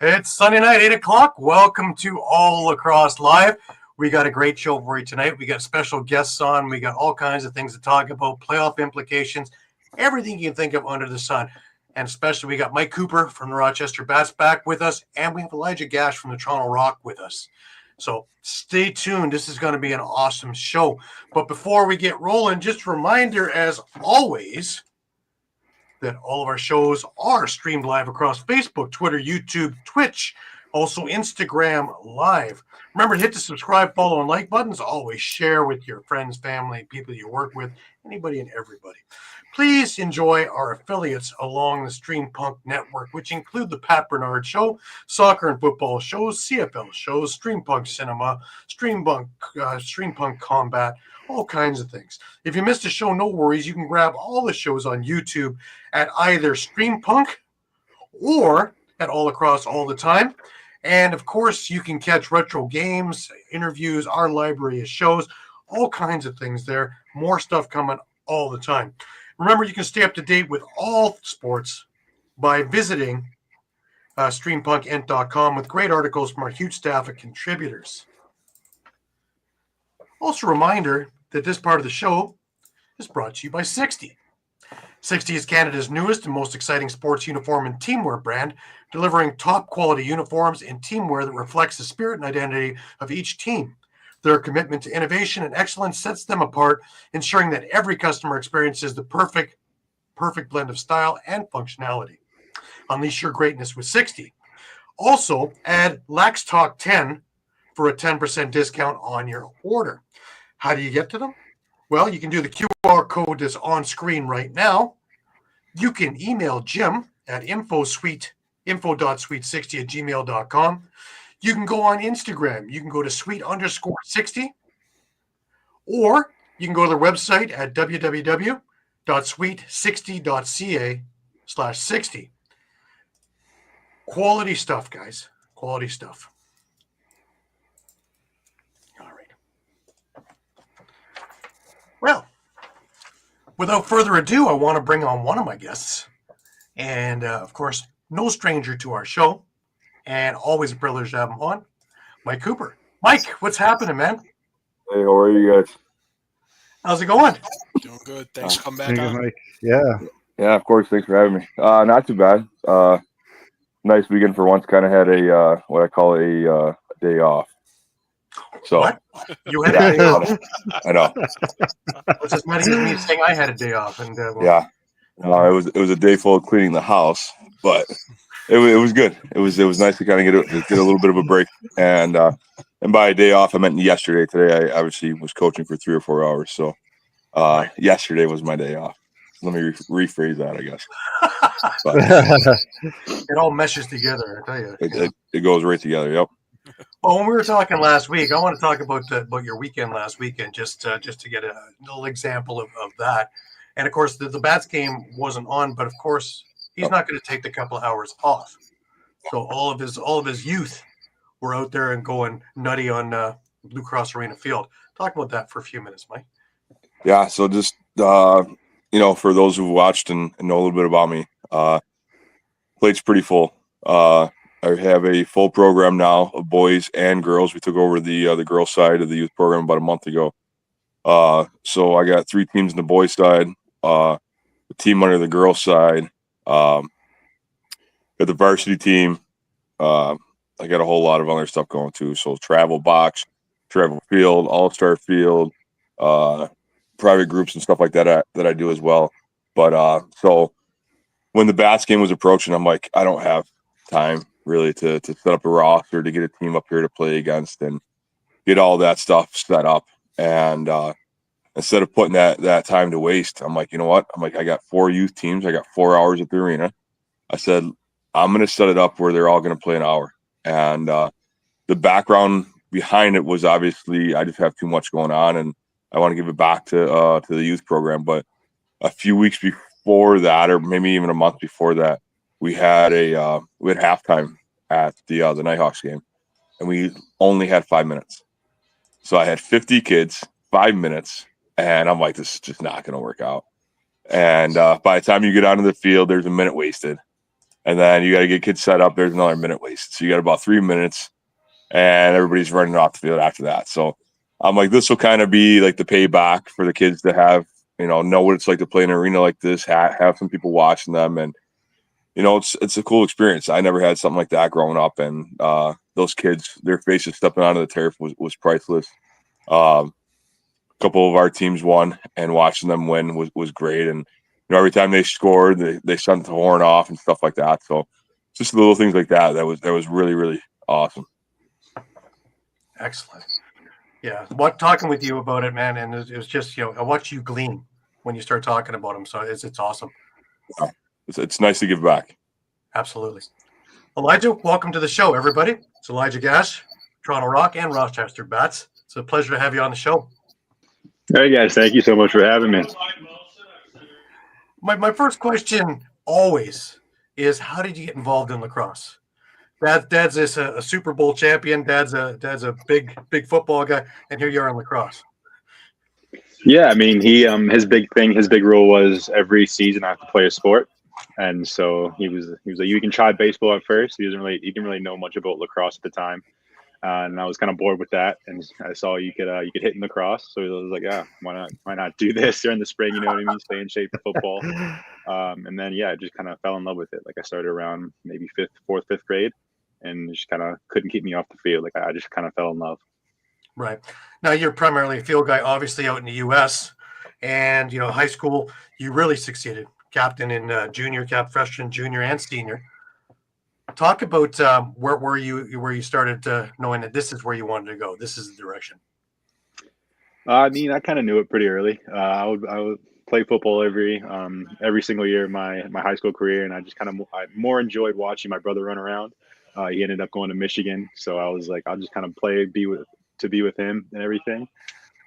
It's Sunday night, 8 o'clock. Welcome to All Lacrosse Live. We got a great show for you tonight. We got special guests on. We got all kinds of things to talk about, playoff implications, everything you can think of under the sun. And especially we got Mike Cooper from the Rochester Bats back with us, and we have Elijah Gash from the Toronto Rock with us. So stay tuned. This is going to be an awesome show. But before we get rolling, just a reminder, as always, that all of our shows are streamed live across Facebook, Twitter, YouTube, Twitch, also Instagram Live. Remember to hit the subscribe, follow, and like buttons. Always share with your friends, family, people you work with, anybody and everybody. Please enjoy our affiliates along the Streampunk Network, which include the Pat Bernard Show, soccer and football shows, CFL shows, Streampunk Cinema, Streampunk Combat, all kinds of things. If you missed a show, no worries. You can grab all the shows on YouTube at either Streampunk or at All Across All the Time. And, of course, you can catch retro games, interviews, our library of shows, all kinds of things there. More stuff coming all the time. Remember, you can stay up to date with all sports by visiting streampunkentertainment.com with great articles from our huge staff of contributors. Also, a reminder that this part of the show is brought to you by 60. 60 is Canada's newest and most exciting sports uniform and teamwear brand, delivering top-quality uniforms and teamwear that reflects the spirit and identity of each team. Their commitment to innovation and excellence sets them apart, ensuring that every customer experiences the perfect blend of style and functionality. Unleash your greatness with 60. Also, add Lax Talk 10 for a 10% discount on your order. How do you get to them? Well, you can do the QR code that's on screen right now. You can email Jim at info.sweet60@gmail.com. You can go on Instagram. You can go to sweet_60, or you can go to the website at www.sweet60.ca/60. Quality stuff, guys. Quality stuff. All right. Well, without further ado, I want to bring on one of my guests. And, of course, no stranger to our show. And always a privilege to have him on, Mike Cooper. Mike, what's happening, man? Hey, how are you guys? How's it going? Doing good. Thanks for coming back on. Mike. Yeah, of course. Thanks for having me. Not too bad. Nice weekend for once. Kind of had a what I call a day off. So what? You had a day off? I know. It's as many as me saying I had a day off, and yeah, it was a day full of cleaning the house, but it was good. It was nice to kind of get a little bit of a break, and by a day off I meant yesterday. Today I obviously was coaching for 3 or 4 hours, so yesterday was my day off. Let me rephrase that, I guess. But it all meshes together, I tell you. It goes right together. Yep. Well, when we were talking last week, I want to talk about your weekend last weekend, just to get a little example of that. And of course, the Bats game wasn't on, but of course, he's not going to take the couple of hours off. So all of his youth were out there and going nutty on Blue Cross Arena Field. Talk about that for a few minutes, Mike. Yeah. So just for those who've watched and know a little bit about me, plate's pretty full. I have a full program now of boys and girls. We took over the girls side of the youth program about a month ago. So I got 3 teams in the boys side, a team under the girls side. Got the varsity team. I got a whole lot of other stuff going too. So travel box, travel field, all-star field, private groups and stuff like that I do as well. But so when the Bats game was approaching, I'm like, I don't have time really to set up a roster, to get a team up here to play against and get all that stuff set up. And instead of putting that time to waste, I'm like, you know what? I'm like, I got 4 youth teams. I got 4 hours at the arena. I said, I'm going to set it up where they're all going to play an hour. And the background behind it was obviously I just have too much going on, and I want to give it back to the youth program. But a few weeks before that, or maybe even a month before that, we had halftime at the Nighthawks game, and we only had 5 minutes. So I had 50 kids, 5 minutes, and I'm like, this is just not going to work out. And by the time you get onto the field, there's a minute wasted. And then you got to get kids set up. There's another minute wasted. So you got about 3 minutes, and everybody's running off the field after that. So I'm like, this will kind of be like the payback for the kids to have, know what it's like to play in an arena like this, have some people watching them. And, it's a cool experience. I never had something like that growing up. And those kids, their faces stepping onto the turf was priceless. A couple of our teams won, and watching them win was great. And every time they scored, they sent the horn off and stuff like that. So just little things like that was really, really awesome. Excellent. Yeah, talking with you about it, man, and it was just I watch you glean when you start talking about them. So it's awesome. It's nice to give back. Absolutely. Elijah, welcome to the show, everybody. It's Elijah Gash, Toronto Rock and Rochester Bats. It's a pleasure to have you on the show. Hey guys, thank you so much for having me. My first question always is, how did you get involved in lacrosse? Dad's a Super Bowl champion. Dad's a big football guy, and here you are in lacrosse. Yeah, I mean, his big rule was every season I have to play a sport, and so he was like, you can try baseball at first. He didn't really know much about lacrosse at the time, and I was kind of bored with that. And I saw you could hit in lacrosse, so I was like, yeah, why not do this during the spring? You know what I mean? Stay in shape for football. And then I just kind of fell in love with it. Like I started around maybe fifth grade. And just kind of couldn't keep me off the field. Like I just kind of fell in love. Right. Now you're primarily a field guy, obviously out in the U.S. And high school, you really succeeded. Captain in junior, freshman, junior, and senior. Talk about where you started knowing that this is where you wanted to go. This is the direction. I mean, I kind of knew it pretty early. I would play football every single year of my high school career, and I more enjoyed watching my brother run around. He ended up going to Michigan, so I was like, I'll just kind of be with him and everything.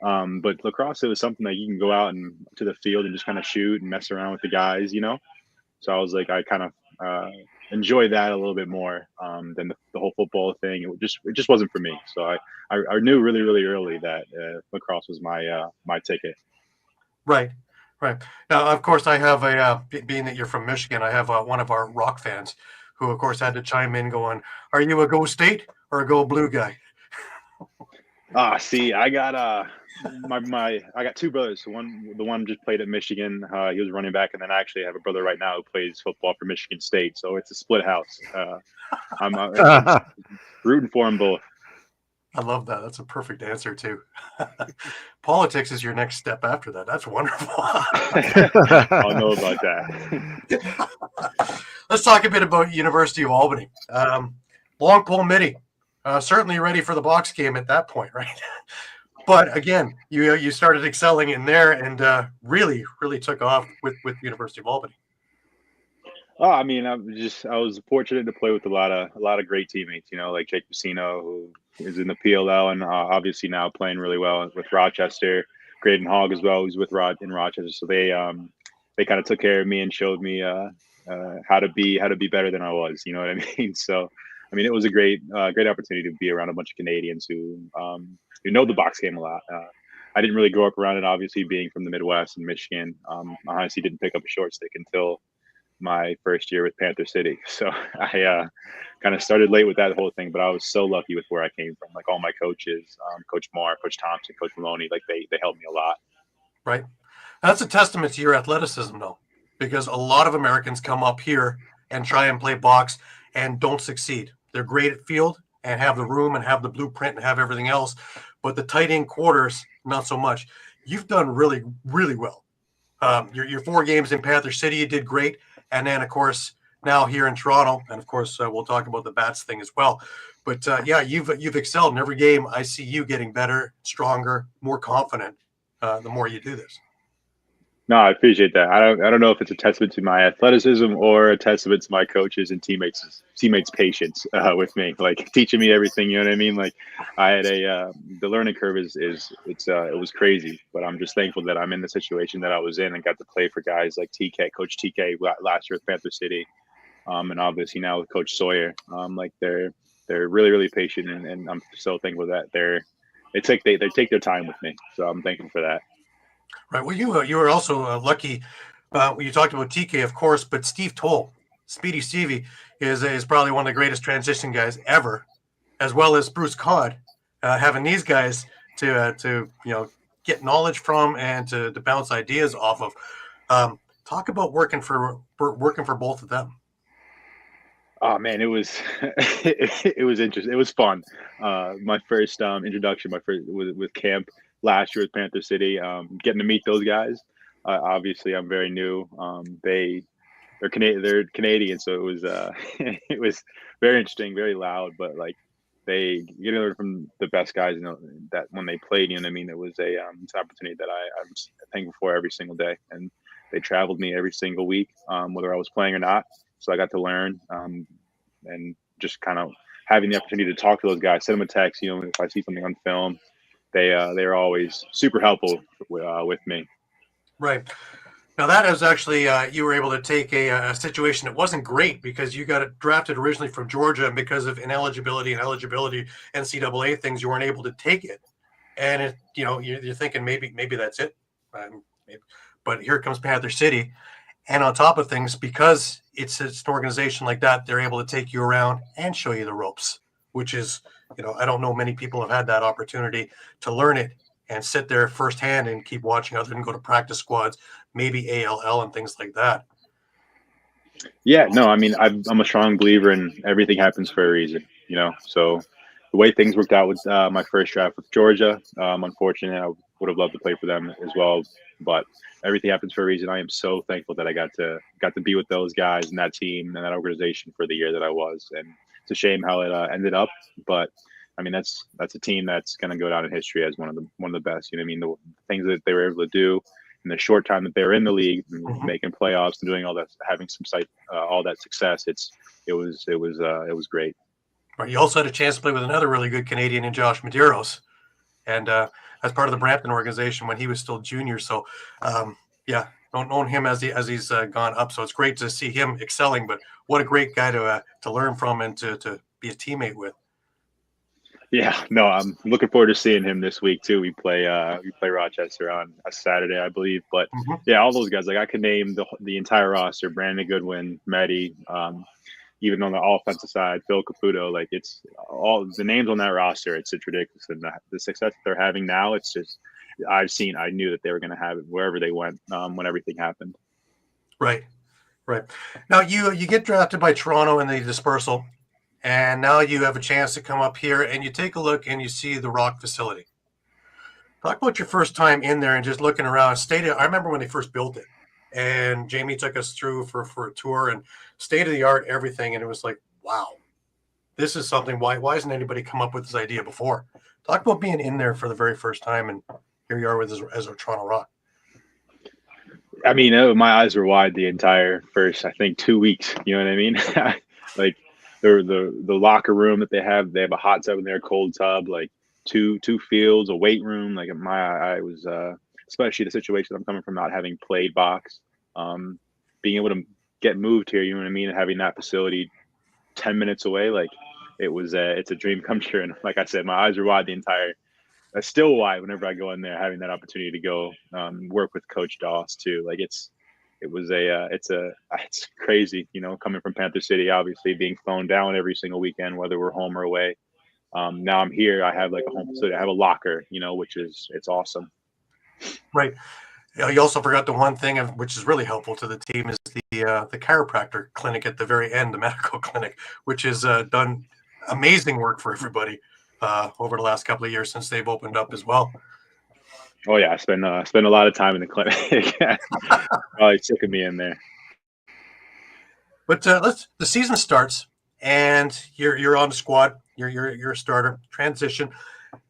But lacrosse, it was something that you can go out and to the field and just kind of shoot and mess around with the guys, So I was like, I kind of enjoy that a little bit more than the whole football thing. It just wasn't for me. So I knew really, really early that lacrosse was my ticket. Right. Now, of course, I have being that you're from Michigan, I have one of our Rock fans who, of course, had to chime in going, are you a Go State or a Go Blue guy? See, I got I got two brothers. The one just played at Michigan. He was running back, and then I actually have a brother right now who plays football for Michigan State. So it's a split house. I'm rooting for them both. I love that. That's a perfect answer too. Politics is your next step after that. That's wonderful. I'll know about that. Let's talk a bit about University of Albany. Long pole midi. Certainly ready for the box game at that point, right? But again, you started excelling in there and really took off with University of Albany. Oh, I mean, I was fortunate to play with a lot of great teammates. Like Jake Pacino, who is in the PLL, and obviously now playing really well with Rochester. Graydon Hogg as well, who's with in Rochester. So they kind of took care of me and showed me how to be better than I was. You know what I mean? So, I mean, it was a great opportunity to be around a bunch of Canadians who know the box game a lot. I didn't really grow up around it, obviously, being from the Midwest and Michigan. I honestly didn't pick up a short stick until my first year with Panther City. So I kind of started late with that whole thing, but I was so lucky with where I came from. Like all my coaches, Coach Marr, Coach Thompson, Coach Maloney, like they helped me a lot. Right. That's a testament to your athleticism, though, because a lot of Americans come up here and try and play box and don't succeed. They're great at field and have the room and have the blueprint and have everything else, but the tight end quarters, not so much. You've done really, really well. Your 4 games in Panther City, you did great. And then, of course, now here in Toronto, and of course, we'll talk about the bats thing as well. But you've excelled in every game. I see you getting better, stronger, more confident the more you do this. No, I appreciate that. I don't know if it's a testament to my athleticism or a testament to my coaches and teammates' patience with me, like teaching me everything. You know what I mean? Like I had the learning curve it was crazy, but I'm just thankful that I'm in the situation that I was in and got to play for guys like Coach TK last year with Panther City, and obviously now with Coach Sawyer. Like they're really, really patient, and I'm so thankful that they take their time with me. So I'm thankful for that. Right. Well, you were also lucky. You talked about TK, of course, but Steve Toll Speedy Stevie is probably one of the greatest transition guys ever, as well as Bruce Cod. Having these guys to get knowledge from and to bounce ideas off of. Talk about working for both of them. Oh man, it was it was interesting. It was fun. My first introduction, my first with camp last year with Panther City. Getting to meet those guys. Obviously, I'm very new. They're Canadian, so it was it was very interesting, very loud, but like they learn from the best guys. That when they played, you know what I mean. It was it's an opportunity that I'm thankful for every single day, and they traveled me every single week, whether I was playing or not. So I got to learn, and just kind of having the opportunity to talk to those guys, send them a text. If I see something on film, they're always super helpful with me. Right. Now that is actually you were able to take a situation that wasn't great because you got drafted originally from Georgia, and because of ineligibility and eligibility NCAA things, you weren't able to take it. And you're thinking maybe that's it. But here comes Panther City. And on top of things, because it's an organization like that, they're able to take you around and show you the ropes, which is, I don't know many people have had that opportunity to learn it and sit there firsthand and keep watching other than go to practice squads, maybe ALL and things like that. Yeah, no, I mean, I'm a strong believer in everything happens for a reason, So the way things worked out with my first draft with Georgia, unfortunately, I would have loved to play for them as well, but everything happens for a reason. I am so thankful that I got to be with those guys and that team and that organization for the year that I was. And it's a shame how it ended up, but I mean that's a team that's going to go down in history as one of the best. You know what I mean? The things that they were able to do in the short time that they were in the league, making playoffs and doing all that, having all that success. It was great. Right. You also had a chance to play with another really good Canadian in Josh Medeiros, and as part of the Brampton organization when he was still junior. So, don't own him as he's gone up. So it's great to see him excelling. But what a great guy to learn from and to be a teammate with. Yeah, no, I'm looking forward to seeing him this week too. We play Rochester on a Saturday, I believe. But yeah, all those guys, like I could name the entire roster: Brandon Goodwin, Mehdi, even on the offensive side, Phil Caputo. Like it's all the names on that roster. It's ridiculous, and the success that they're having now. It's just I knew that they were going to have it wherever they went when everything happened. Right. Now you get drafted by Toronto in the dispersal. And now you have a chance to come up here and you take a look and you see the Rock facility. Talk about your first time in there and just looking around. I remember when they first built it, and Jamie took us through for a tour and state of the art, everything. And it was like, wow, this is something. Why hasn't anybody come up with this idea before? Talk about being in there for the very first time. And here you are as a Toronto Rock. I mean, my eyes were wide the entire first, I think, 2 weeks. You know what I mean? Like, the locker room that they have a hot tub in there, cold tub, like two fields, a weight room. Like I was, especially the situation I'm coming from, not having played box, being able to get moved here, you know what I mean, and having that facility 10 minutes away, like it's a dream come true. And like I said, my eyes are wide still wide whenever I go in there, having that opportunity to go work with Coach Doss too. Like it's crazy, coming from Panther City, obviously being flown down every single weekend, whether we're home or away. Now I'm here. I have like a home facility. I have a locker, it's awesome. Right. You also forgot the one thing, which is really helpful to the team, is the chiropractor clinic at the very end, the medical clinic, which has done amazing work for everybody over the last couple of years since they've opened up as well. Oh yeah, I spend a lot of time in the clinic. Probably sick of me in there. But the season starts, and you're on the squad. You're a starter. Transition,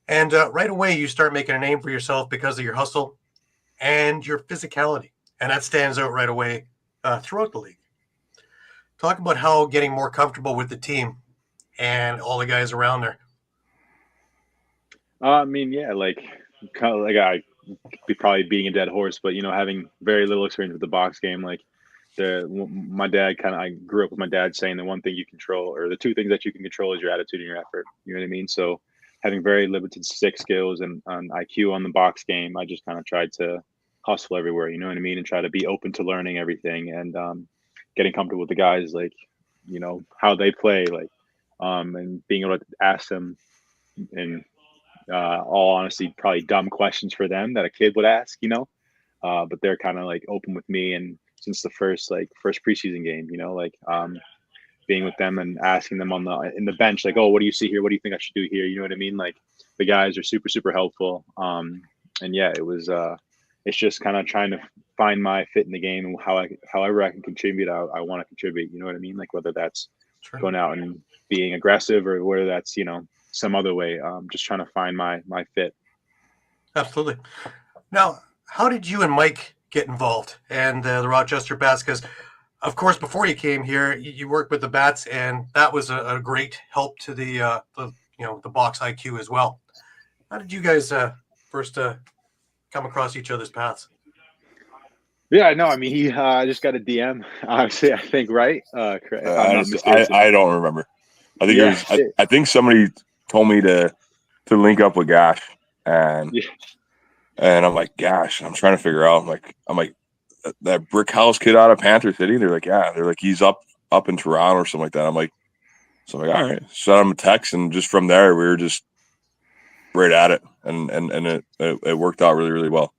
and right away you start making a name for yourself because of your hustle and your physicality, and that stands out right away throughout the league. Talk about how getting more comfortable with the team and all the guys around there. I mean, yeah, like I be probably beating a dead horse, but having very little experience with the box game, like my dad I grew up with my dad saying the one thing you control, or the two things that you can control, is your attitude and your effort. You know what I mean? So having very limited stick skills and IQ on the box game, I just kind of tried to hustle everywhere. You know what I mean? And try to be open to learning everything. And getting comfortable with the guys, like, how they play, like, and being able to ask them in all honesty, probably dumb questions for them that a kid would ask, but they're kind of like open with me. And since the first preseason game, being with them and asking them in the bench, like, oh, what do you see here? What do you think I should do here? You know what I mean? Like, the guys are super, super helpful. And yeah, it's just kind of trying to find my fit in the game and however I can contribute, I want to contribute. You know what I mean? Like, whether that's going out and being aggressive or whether that's, some other way, just trying to find my fit. Absolutely. Now, how did you and Mike get involved and the Rochester Bats? Because, of course, before you came here, you worked with the Bats, and that was a great help to the box IQ as well. How did you guys first come across each other's paths? Yeah, no, I mean, he just got a DM, obviously, I think, right? I don't remember. I think I think somebody told me to link up with Gash, and I'm like, Gash, I'm trying to figure out. I'm like that brick house kid out of Panther City. They're like, yeah. They're like, he's up in Toronto or something like that. I'm like, all right. Sent him a text, and just from there, we were just right at it, and it worked out really, really well.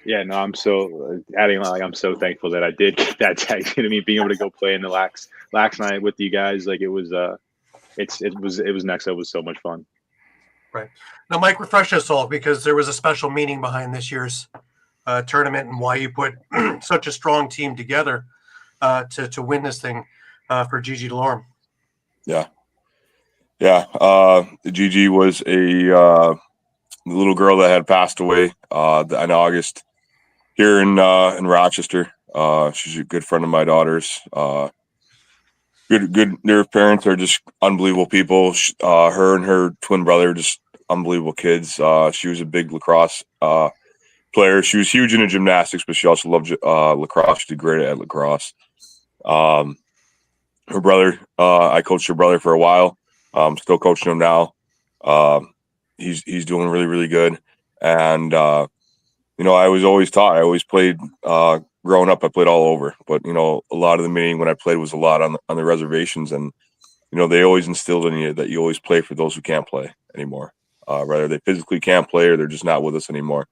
Yeah, no, I'm so I'm so thankful that I did get that text. You know what I mean? Being able to go play in the Lax night with you guys, like, it was it was next. It was so much fun. Right. Now, Mike, refresh us all, because there was a special meaning behind this year's tournament and why you put such a strong team together to win this thing for Gigi Delorme. Yeah. Gigi was a little girl that had passed away in August here in Rochester. She's a good friend of my daughter's. Good. Their parents are just unbelievable people. Her and her twin brother, just unbelievable kids. She was a big lacrosse player. She was huge into gymnastics, but she also loved lacrosse. She did great at lacrosse. Her brother, I coached her brother for a while. Still coaching him now. He's doing really, really good. And I was always taught. I always played. Growing up, I played all over, but a lot of the meaning when I played was a lot on the reservations, and they always instilled in you that you always play for those who can't play anymore, whether they physically can't play or they're just not with us anymore.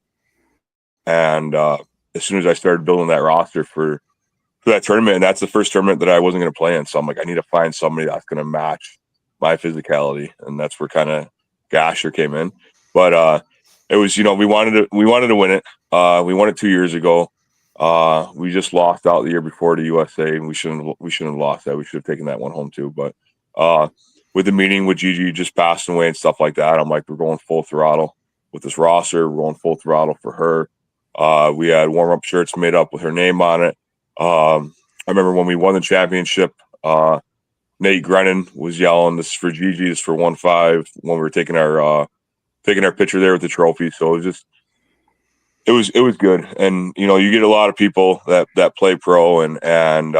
And as soon as I started building that roster for that tournament, and that's the first tournament that I wasn't going to play in, so I'm like, I need to find somebody that's going to match my physicality, and that's where kind of Gasher came in. But it was, we wanted to win it. We won it 2 years ago. We just lost out the year before to USA, and we shouldn't have lost that. We should have taken that one home too. But with the meeting with Gigi just passing away and stuff like that, I'm like, we're going full throttle with this roster. We're going full throttle for her. We had warm-up shirts made up with her name on it. I remember when we won the championship, Nate Grennan was yelling, "This is for Gigi, this is for 1-5," when we were taking our picture there with the trophy. So it was good. And you get a lot of people that play pro, and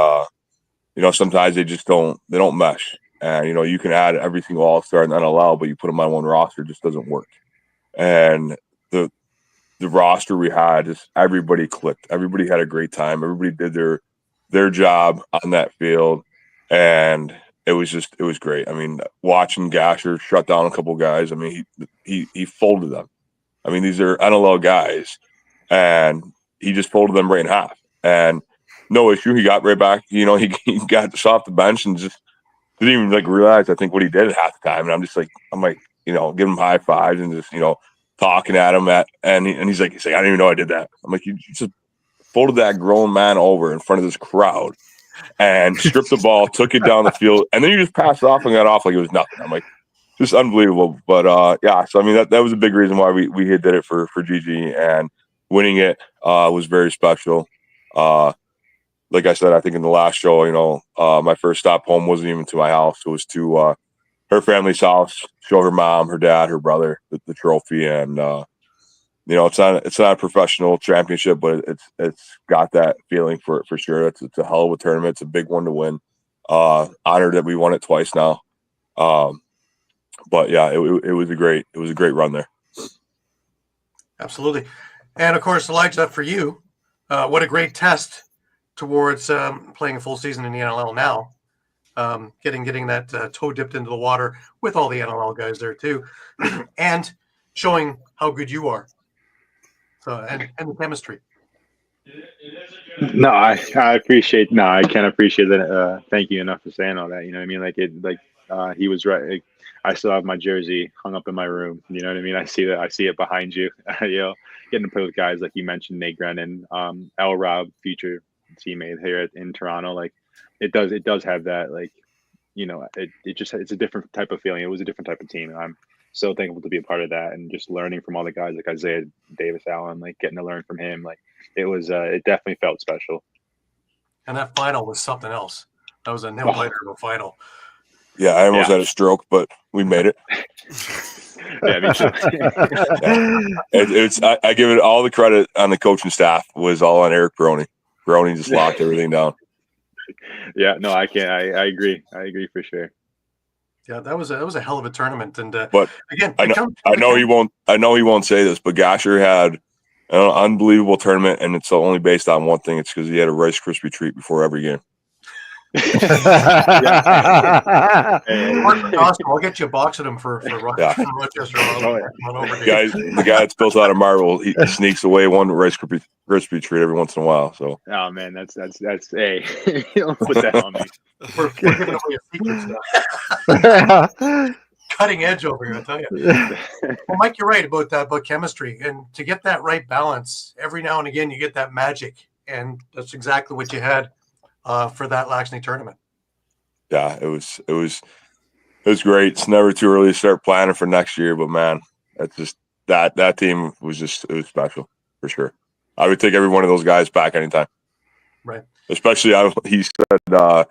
sometimes they just don't mesh. And you can add every single all-star in the NLL, but you put them on one roster, it just doesn't work. And the roster we had, just everybody clicked. Everybody had a great time. Everybody did their job on that field, and it was great. I mean, watching Gasher shut down a couple guys. I mean, he folded them. I mean, these are NLL guys, and he just folded them right in half. And no issue. He got right back. He got us off the bench and just didn't even realize, I think, what he did at halftime. And I'm like, give him high fives and just, talking at him and he's like, I didn't even know I did that. I'm like, you just folded that grown man over in front of this crowd and stripped the ball, took it down the field, and then you just passed it off and got off like it was nothing. I'm like, just unbelievable. But yeah, so I mean, that was a big reason why we did it for Gigi, and winning it was very special. Like I said, I think in the last show, my first stop home wasn't even to my house. It was to her family's house, show her mom, her dad, her brother the trophy. And it's not a professional championship, but it's got that feeling for sure. It's a hell of a tournament. It's a big one to win. Honored that we won it twice now. But yeah, it was a great run there. Absolutely. And of course, Elijah, for you, what a great test towards playing a full season in the NLL now, getting that toe dipped into the water with all the NLL guys there too, and showing how good you are. So and the chemistry. No, I appreciate. No, I can't appreciate that. Thank you enough for saying all that. You know what I mean? He was right. Like, I still have my jersey hung up in my room. You know what I mean? I see that. I see it behind you. Getting to play with guys like you mentioned, Nate Grennan, L. Rob, future teammate here in Toronto. Like, it does have that. Like, it's a different type of feeling. It was a different type of team, and I'm so thankful to be a part of that, and just learning from all the guys like Isaiah Davis Allen, like getting to learn from him. Like, it was, it definitely felt special. And that final was something else. That was a nail biter of a final. Yeah, I almost had a stroke, but we made it. Yeah, me too. I give it all the credit on the coaching staff. Was all on Eric Brony. Brony just locked everything down. Yeah, no, I can't. I agree. I agree for sure. Yeah, that was a hell of a tournament. And but again, I know he won't say this, but Gasher had an unbelievable tournament, and it's only based on one thing. It's because he had a Rice Krispie treat before every game. I'll get you a box of them for Rochester. Oh, yeah. The guy that's built out of marble, he sneaks away one Rice Krispie treat every once in a while. So, oh man, that's hey, don't put that on me. We're giving away a secret stuff. Cutting edge over here, I tell you. Well, Mike, you're right about chemistry, and to get that right balance, every now and again you get that magic, and that's exactly what you had for that Laxney tournament. Yeah, it was great. It's never too early to start planning for next year, but man, that's just that team was special for sure. I would take every one of those guys back anytime. Right. Especially he said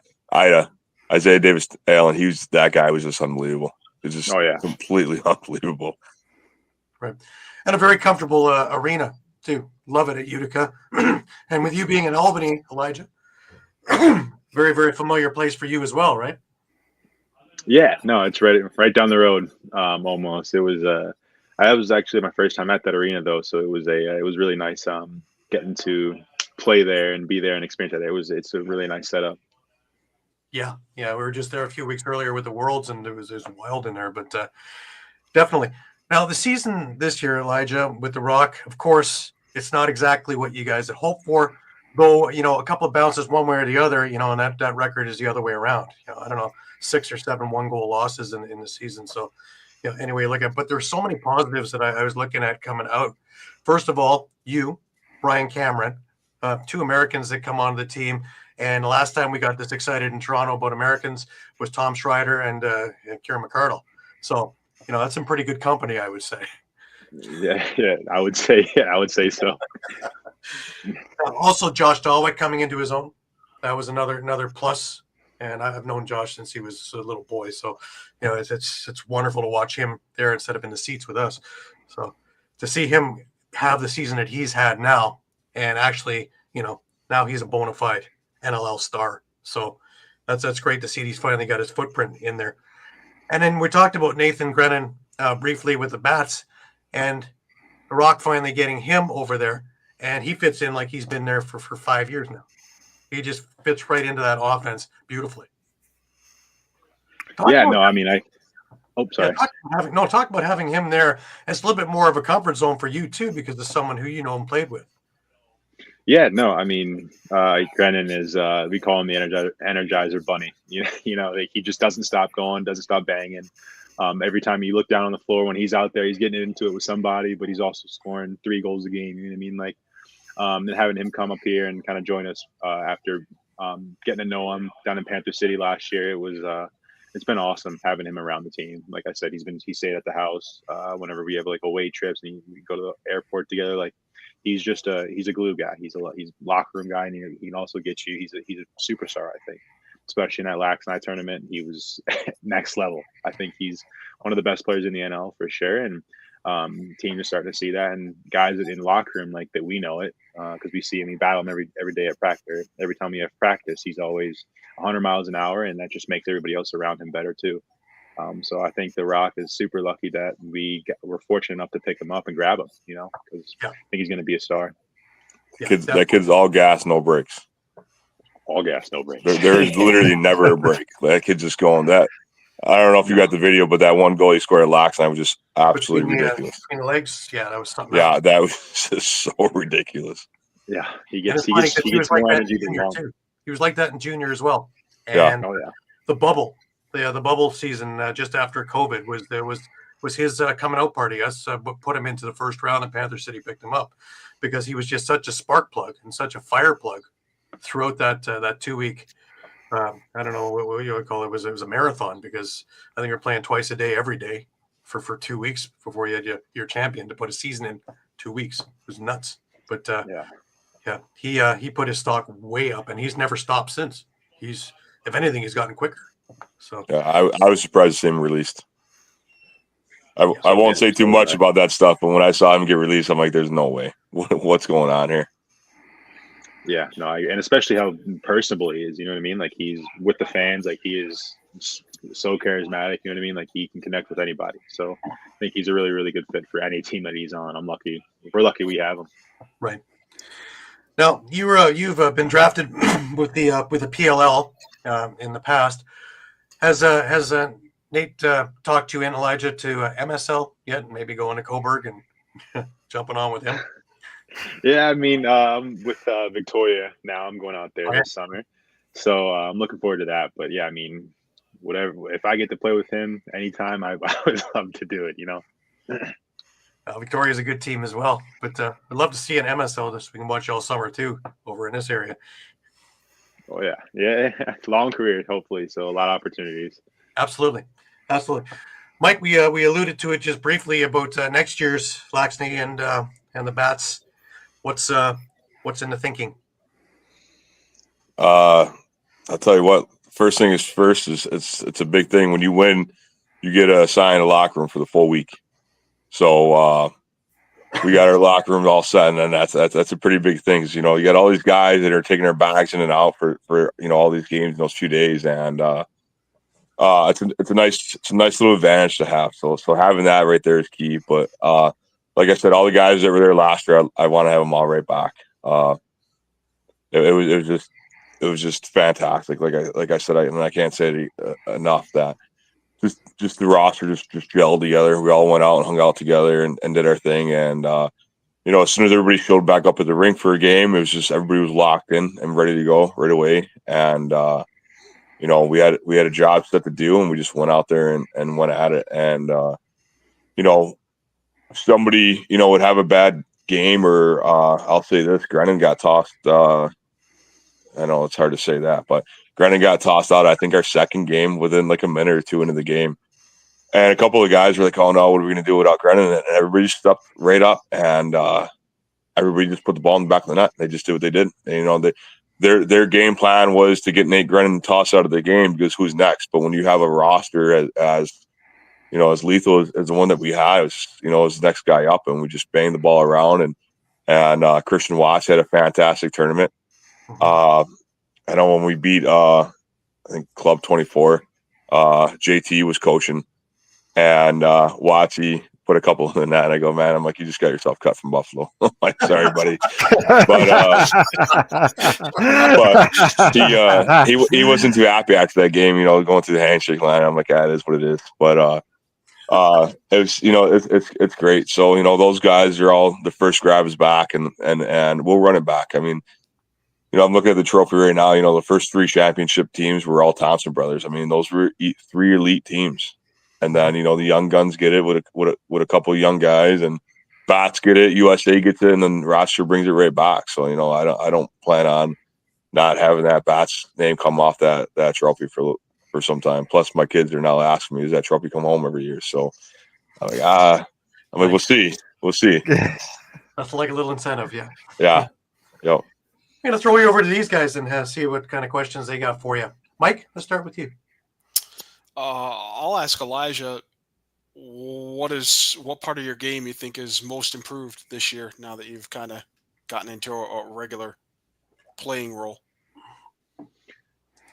Isaiah Davis Allen. That guy was just unbelievable. It's just completely unbelievable. Right. And a very comfortable arena too. Love it at Utica. And with you being in Albany, Elijah, very, very familiar place for you as well, right? Yeah, no, it's right down the road. Almost. It was that was actually my first time at that arena though, so it was really nice getting to play there and be there and experience that. It's a really nice setup. Yeah, we were just there a few weeks earlier with the Worlds, and it was wild in there, but definitely. Now the season this year, Elijah, with the Rock, of course, it's not exactly what you guys had hoped for. Though, a couple of bounces one way or the other, and that record is the other way around. I don't know, 6 or 7 1-goal losses in the season. So, anyway, but there's so many positives that I was looking at coming out. First of all, you, Brian Cameron, 2 Americans that come onto the team. And the last time we got this excited in Toronto about Americans was Tom Schreider and Kieran McArdle. So, that's some pretty good company, I would say. Yeah, I would say so. Also, Josh Dahlwick coming into his own. That was another plus. And I've known Josh since he was a little boy. So, it's wonderful to watch him there instead of in the seats with us. So to see him have the season that he's had now, and actually, now he's a bona fide NLL star. So that's great to see. He's finally got his footprint in there. And then we talked about Nathan Grennan briefly with the Bats, and the Rock finally getting him over there, and he fits in like he's been there for 5 years now. He just fits right into that offense beautifully. Sorry. Talk about having him there. It's a little bit more of a comfort zone for you too, because of someone who and played with. Yeah, no, I mean, Grennan is, we call him the Energizer Bunny. He just doesn't stop going, doesn't stop banging. Every time you look down on the floor when he's out there, he's getting into it with somebody, but he's also scoring 3 goals a game. You know what I mean? And having him come up here and kind of join us after getting to know him down in Panther City last year, it's been awesome having him around the team. Like I said, he stayed at the house whenever we have away trips and we go to the airport together. He's a glue guy. He's a locker room guy, and he can also get you. He's a superstar, I think, especially in that Laxney tournament. He was next level. I think he's one of the best players in the NL for sure. And team is starting to see that, and guys in the locker room that we know it because we see him. We battle him every day at practice. Every time we have practice, he's always 100 miles an hour, and that just makes everybody else around him better too. So I think the Rock is super lucky that we're fortunate enough to pick him up and grab him, because I think he's going to be a star. That kid's all gas, no brakes. all gas, no brakes. There's literally never a break. That kid's just going that. I don't know if you got the video, but that one goal he scored at Lacrosse was just absolutely ridiculous. Between the legs, yeah, that was something. Yeah, that was just so ridiculous. Yeah, he gets more like energy than Mom. Too. He was like that in junior as well. And yeah. Oh yeah. The bubble season just after COVID was his coming out party. Us put him into the first round, and Panther City picked him up because he was just such a spark plug and such a fire plug throughout that 2 week. I don't know what you would call it. It was a marathon because I think you're playing twice a day every day for 2 weeks before you had your champion. To put a season in 2 weeks, it was nuts. But he put his stock way up, and he's never stopped since. If anything, he's gotten quicker. So yeah, I was surprised to see him released. I won't say too much about that stuff, but when I saw him get released, I'm like, "There's no way. What's going on here?" Yeah, no, and especially how personable he is. You know what I mean? Like he's with the fans. Like he is so charismatic. You know what I mean? Like he can connect with anybody. So I think he's a really, really good fit for any team that he's on. I'm lucky. We're lucky we have him. Right. Now you've been drafted with the PLL in the past. Has Nate talked you and Elijah to MSL yet? Maybe going to Coburg and jumping on with him. Yeah, I mean, with Victoria now, I'm going out there this summer, so I'm looking forward to that. But yeah, I mean, whatever. If I get to play with him anytime, I would love to do it. You know. Victoria's a good team as well, but I'd love to see an MSL this we can watch all summer too over in this area. Oh yeah, long career hopefully, so a lot of opportunities. Absolutely. Mike, we alluded to it just briefly about next year's Laxney and the Bats. What's in the thinking? I'll tell you what. First thing is first is it's a big thing when you win, you get assigned a locker room for the full week. So we got our locker room all set, and then that's a pretty big thing. You know, you got all these guys that are taking their bags in and out for all these games in those few days, and it's a nice little advantage to have. So having that right there is key. But like I said, all the guys that were there last year, I want to have them all right back. It was just fantastic. Like I said, I can't say it enough that just the roster just gelled together. We all went out and hung out together and did our thing. And as soon as everybody showed back up at the rink for a game, it was just everybody was locked in and ready to go right away. And we had a job set to do, and we just went out there and went at it. And somebody would have a bad game, or I'll say this: Grennan got tossed. I know it's hard to say that, but Grennan got tossed out, I think, our second game within like a minute or two into the game. And a couple of guys were like, "Oh no, what are we going to do without Grennan?" And everybody stepped right up, and everybody just put the ball in the back of the net. They just did what they did. And, their game plan was to get Nate Grennan tossed out of the game because who's next? But when you have a roster as lethal as the one that we had, it was the next guy up, and we just banged the ball around. And Christian Watts had a fantastic tournament. I know when we beat I think Club 24, JT was coaching, and Watsy put a couple in the net. And I go, man, I'm like, you just got yourself cut from Buffalo. I'm like, sorry, buddy, but he wasn't too happy after that game. Going through the handshake line. I'm like, it is what it is. But it's great. So those guys are all the first grab is back, and we'll run it back. I mean. I'm looking at the trophy right now. The first 3 championship teams were all Thompson brothers. I mean, those were 3 elite teams, and then the young guns get it with a couple of young guys, and Bats get it, USA gets it, and then Rochester brings it right back. So I don't plan on not having that Bats name come off that trophy for some time. Plus, my kids are now asking me, does that trophy come home every year? So I'm like, we'll see. That's like a little incentive, yeah. Yeah. Yep. I'm going to throw you over to these guys and see what kind of questions they got for you. Mike, let's start with you. I'll ask Elijah, what part of your game you think is most improved this year now that you've kind of gotten into a regular playing role?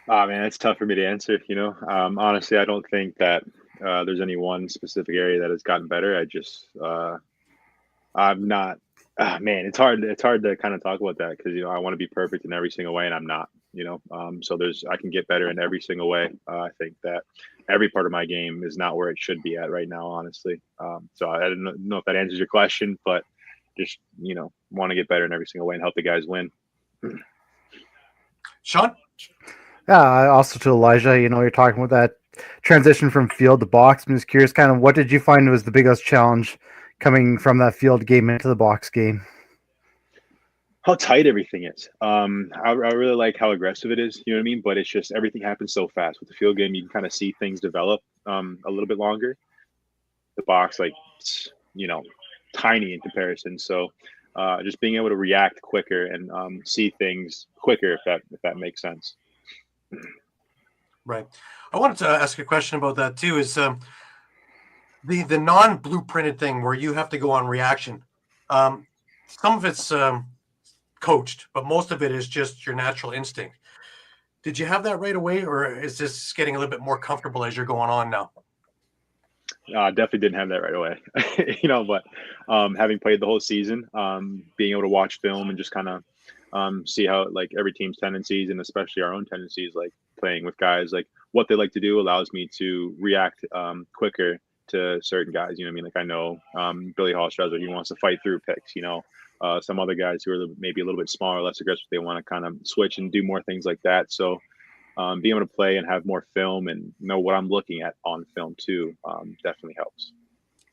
Man, it's tough for me to answer. Honestly, I don't think that there's any one specific area that has gotten better. I'm not Man, it's hard. It's hard to kind of talk about that because I want to be perfect in every single way, and I'm not. So I can get better in every single way. I think that every part of my game is not where it should be at right now, honestly. So I don't know if that answers your question, but just want to get better in every single way and help the guys win. Shawn? Yeah, also to Elijah, you're talking about that transition from field to box. I'm just curious, kind of what did you find was the biggest challenge coming from that field game into the box game? How tight everything is. I really like how aggressive it is, you know what I mean? But it's just everything happens so fast. With the field game, you can kind of see things develop a little bit longer. The box, tiny in comparison. So just being able to react quicker and see things quicker, if that makes sense. Right. I wanted to ask a question about that too. Is the non-blueprinted thing where you have to go on reaction? Some of it's coached, but most of it is just your natural instinct. Did you have that right away, or is this getting a little bit more comfortable as you're going on now? Definitely didn't have that right away, but having played the whole season, being able to watch film and just kind of see how every team's tendencies and especially our own tendencies, playing with guys, what they like to do allows me to react quicker to certain guys. I know Billy Hallstrasser, he wants to fight through picks, some other guys who are maybe a little bit smaller, less aggressive, they want to kind of switch and do more things like that. So being able to play and have more film and know what I'm looking at on film too definitely helps.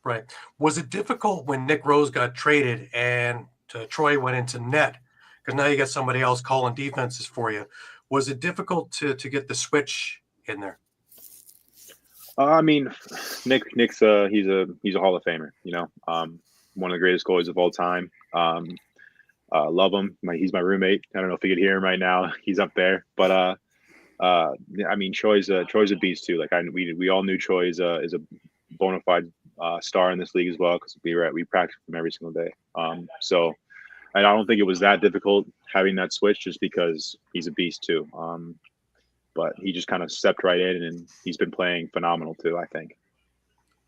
Right. Was it difficult when Nick Rose got traded and Troy went into net? Because now you got somebody else calling defenses for you. Was it difficult to get the switch in there? Nick's he's a Hall of Famer. One of the greatest goalies of all time. Love him. He's my roommate. I don't know if you could hear him right now. He's up there, but Troy's a beast too. We all knew Troy is a bona fide star in this league as well because we practice him every single day. So I don't think it was that difficult having that switch just because he's a beast too. But he just kind of stepped right in and he's been playing phenomenal too, I think.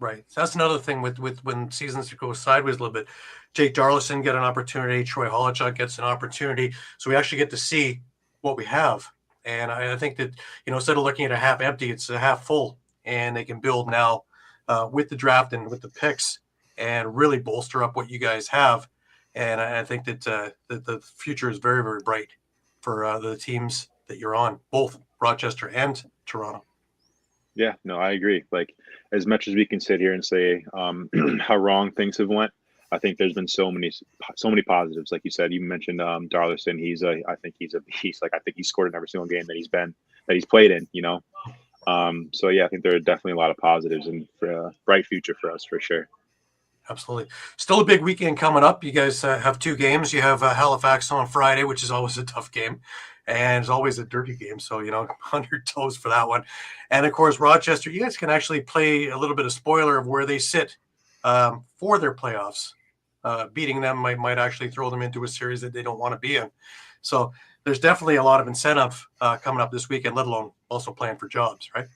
Right. So that's another thing with when seasons go sideways a little bit. Jake Darlison get an opportunity. Troy Holochuk gets an opportunity. So we actually get to see what we have. And I think that, instead of looking at a half empty, it's a half full. And they can build now with the draft and with the picks and really bolster up what you guys have. And I think that the future is very, very bright for the teams that you're on, both Rochester and Toronto. Yeah, no, I agree. As much as we can sit here and say how wrong things have went, I think there's been so many positives. Like you said, you mentioned Darlison. I think he's a beast. I think he's scored in every single game that he's played in. So yeah, I think there are definitely a lot of positives and for a bright future for us for sure. Absolutely. Still a big weekend coming up. You guys have two games. You have Halifax on Friday, which is always a tough game. And it's always a dirty game. So, on your toes for that one. And, of course, Rochester, you guys can actually play a little bit of spoiler of where they sit for their playoffs. Beating them might actually throw them into a series that they don't want to be in. So there's definitely a lot of incentive coming up this weekend, let alone also playing for jobs, right?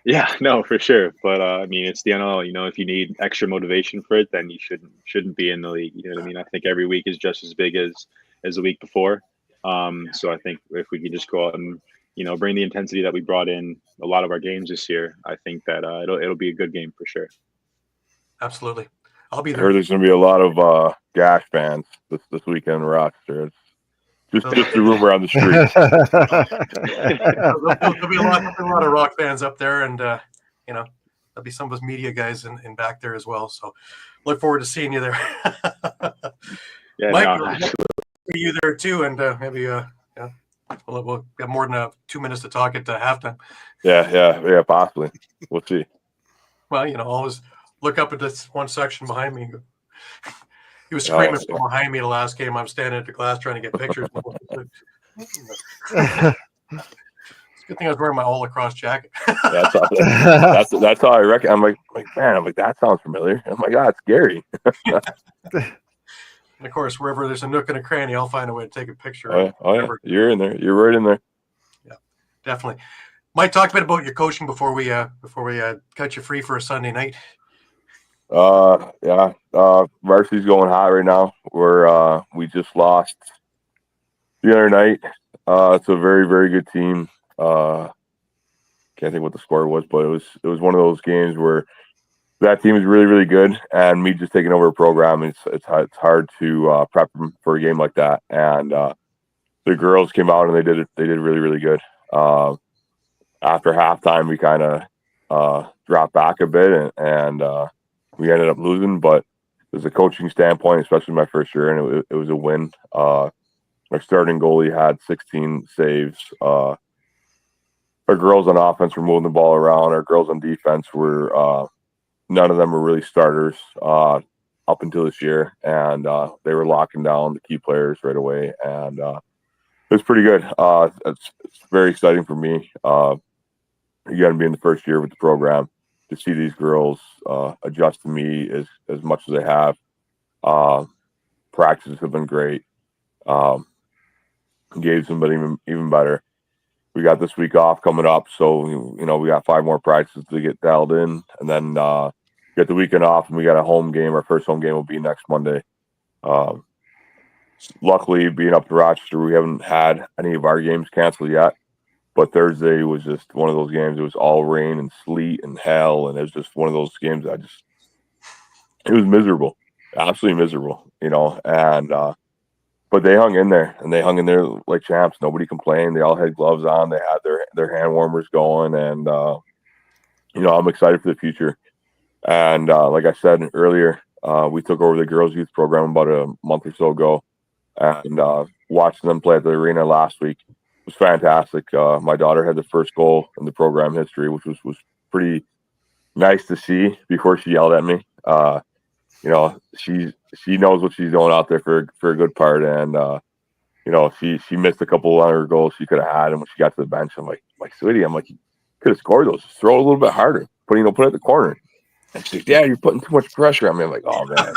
Yeah, no, for sure. But it's the NLL. If you need extra motivation for it, then you shouldn't be in the league. You know what I mean? I think every week is just as big as the week before. So I think if we could just go out and bring the intensity that we brought in a lot of our games this year, I think that it'll be a good game for sure. Absolutely, I'll be there. I heard there's going to be a lot of Gash fans this weekend in Rochester. Just a rumor on the street. There'll be a lot of Rock fans up there, and there'll be some of us media guys in back there as well. So look forward to seeing you there. Yeah, Mike, no, see you there too, and maybe we'll have more than 2 minutes to talk at halftime. Yeah, possibly. We'll see. Well, always look up at this one section behind me. He was screaming from behind me the last game. I'm standing at the glass trying to get pictures. It's a good thing I was wearing my all lacrosse jacket. That's how I reckon. I'm like, man, that sounds familiar. Oh my God, it's Gary. And of course, wherever there's a nook and a cranny, I'll find a way to take a picture. Oh yeah, you're in there. You're right in there. Yeah, definitely. Mike, talk a bit about your coaching before we cut you free for a Sunday night. Yeah. Varsity's going hot right now. We just lost the other night. It's a very, very good team. Can't think what the score was, but it was one of those games where that team is really, really good, and me just taking over a program, it's hard to prep them for a game like that. And the girls came out and they did really, really good. After halftime, we kind of dropped back a bit, and we ended up losing. But there's a coaching standpoint, especially my first year, and it was a win. Our starting goalie had 16 saves. Our girls on offense were moving the ball around. Our girls on defense were none of them were really starters up until this year, and they were locking down the key players right away, and it was pretty good. It's very exciting for me. Again, being the first year with the program, to see these girls adjust to me as much as they have. Practices have been great. Games have been even better. We got this week off coming up, so we got 5 more practices to get dialed in, and then get the weekend off, and we got a home game. Our first home game will be next Monday. Luckily, being up to Rochester, we haven't had any of our games canceled yet. But Thursday was just one of those games. It was all rain and sleet and hell, and it was just one of those games it was miserable, absolutely miserable, and but they hung in there, and they hung in there like champs. Nobody complained. They all had gloves on. They had their hand warmers going, and I'm excited for the future. And like I said earlier, we took over the girls' youth program about a month or so ago, and watching them play at the arena last week was fantastic. My daughter had the first goal in the program history, which was pretty nice to see before she yelled at me. She knows what she's doing out there for a good part, and she missed a couple of other goals she could have had, and when she got to the bench, I'm like, sweetie, you could have scored those. Just throw it a little bit harder. Put it at the corner. And she's like, Dad, you're putting too much pressure on me. I'm like, oh man.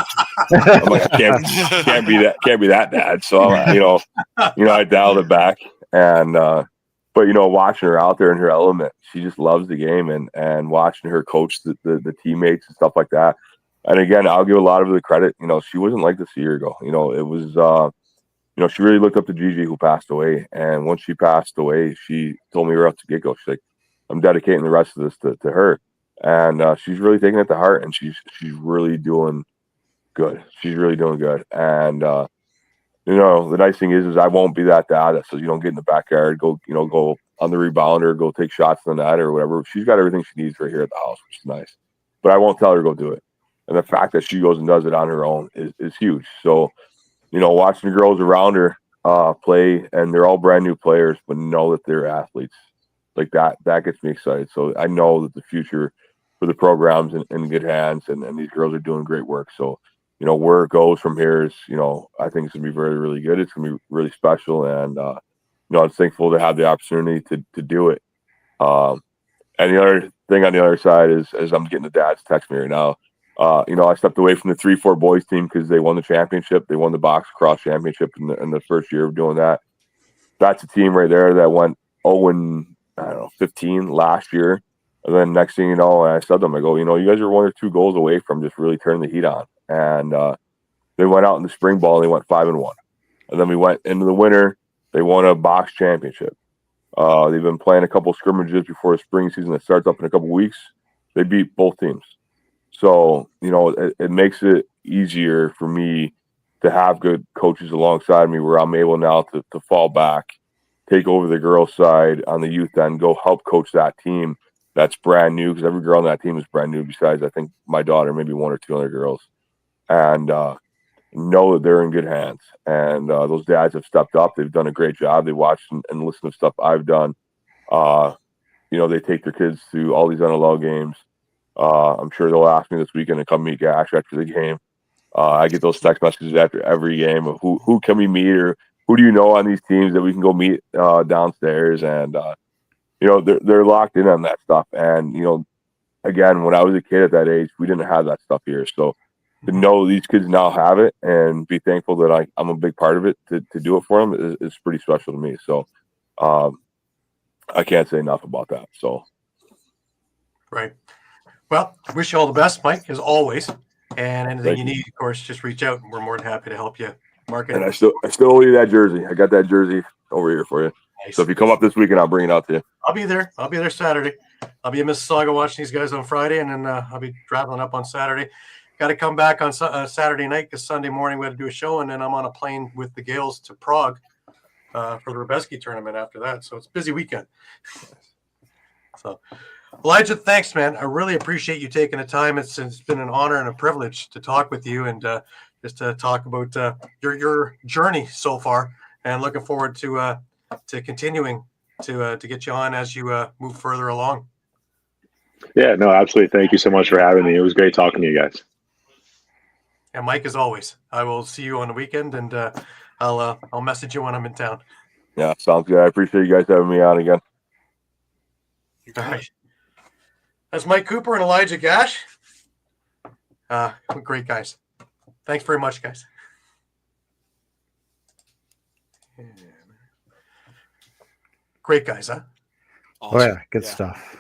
I'm like, I can't be that dad. So I dialed it back, and but watching her out there in her element, she just loves the game, and watching her coach the teammates and stuff like that. And again, I'll give a lot of the credit. She wasn't like this a year ago. It was she really looked up to Gigi, who passed away. And once she passed away, she told me right off the get-go, she's like, I'm dedicating the rest of this to her. And she's really taking it to heart, and she's really doing good. She's really doing good. And the nice thing is I won't be that dad that says, get in the backyard, go on the rebounder, go take shots on the net or whatever. She's got everything she needs right here at the house, which is nice. But I won't tell her to go do it. And the fact that she goes and does it on her own is huge. So, watching the girls around her play, and they're all brand new players, but know that they're athletes, like that gets me excited. So I know that the future for the program's in good hands, and these girls are doing great work. So, where it goes from here is, I think it's going to be very, really good. It's going to be really special. And, I'm thankful to have the opportunity to do it. And the other thing on the other side is, as I'm getting the dads text me right now, I stepped away from the 3-4 boys team because they won the championship. They won the box cross championship in the first year of doing that. That's a team right there that went 0-15 last year. And then next thing you know, I said to them, I go, you guys are 1 or 2 goals away from just really turning the heat on. And they went out in the spring ball and they went 5-1. And then we went into the winter. They won a box championship. They've been playing a couple scrimmages before the spring season that starts up in a couple weeks. They beat both teams. So, it makes it easier for me to have good coaches alongside me, where I'm able now to fall back, take over the girls' side on the youth end, go help coach that team that's brand new, because every girl on that team is brand new besides, I think, my daughter, maybe 1 or 2 other girls. And know that they're in good hands. And those dads have stepped up. They've done a great job. They watched and listened to stuff I've done. They take their kids to all these NLL games. I'm sure they'll ask me this weekend to come meet Gash after the game. I get those text messages after every game of who can we meet, or who do you know on these teams that we can go meet downstairs. And they're locked in on that stuff. And again, when I was a kid at that age, we didn't have that stuff here. So to know these kids now have it and be thankful that I'm a big part of it to do it for them is pretty special to me. So I can't say enough about that. So right. Well, wish you all the best, Mike, as always. And anything Thank you you. need, of course, just reach out. We're more than happy to help you market And I it. still owe you that jersey. I got that jersey over here for you. Nice. So if you come up this weekend, I'll bring it out to you. I'll be there. I'll be there Saturday. I'll be in Mississauga watching these guys on Friday, and then I'll be traveling up on Saturday. Got to come back on Saturday night because Sunday morning we had to do a show, and then I'm on a plane with the Gales to Prague for the Rubeski tournament after that. So it's a busy weekend. So, Elijah, thanks, man. I really appreciate you taking the time. It's been an honor and a privilege to talk with you and just to talk about your journey so far, and looking forward to continuing to get you on as you move further along. Yeah, no, absolutely. Thank you so much for having me. It was great talking to you guys. And Mike, as always, I will see you on the weekend, and I'll message you when I'm in town. Yeah, sounds good. I appreciate you guys having me on again. All right. That's Mike Cooper and Elijah Gash. Great guys. Thanks very much, guys. Great guys, huh? Oh yeah, good stuff.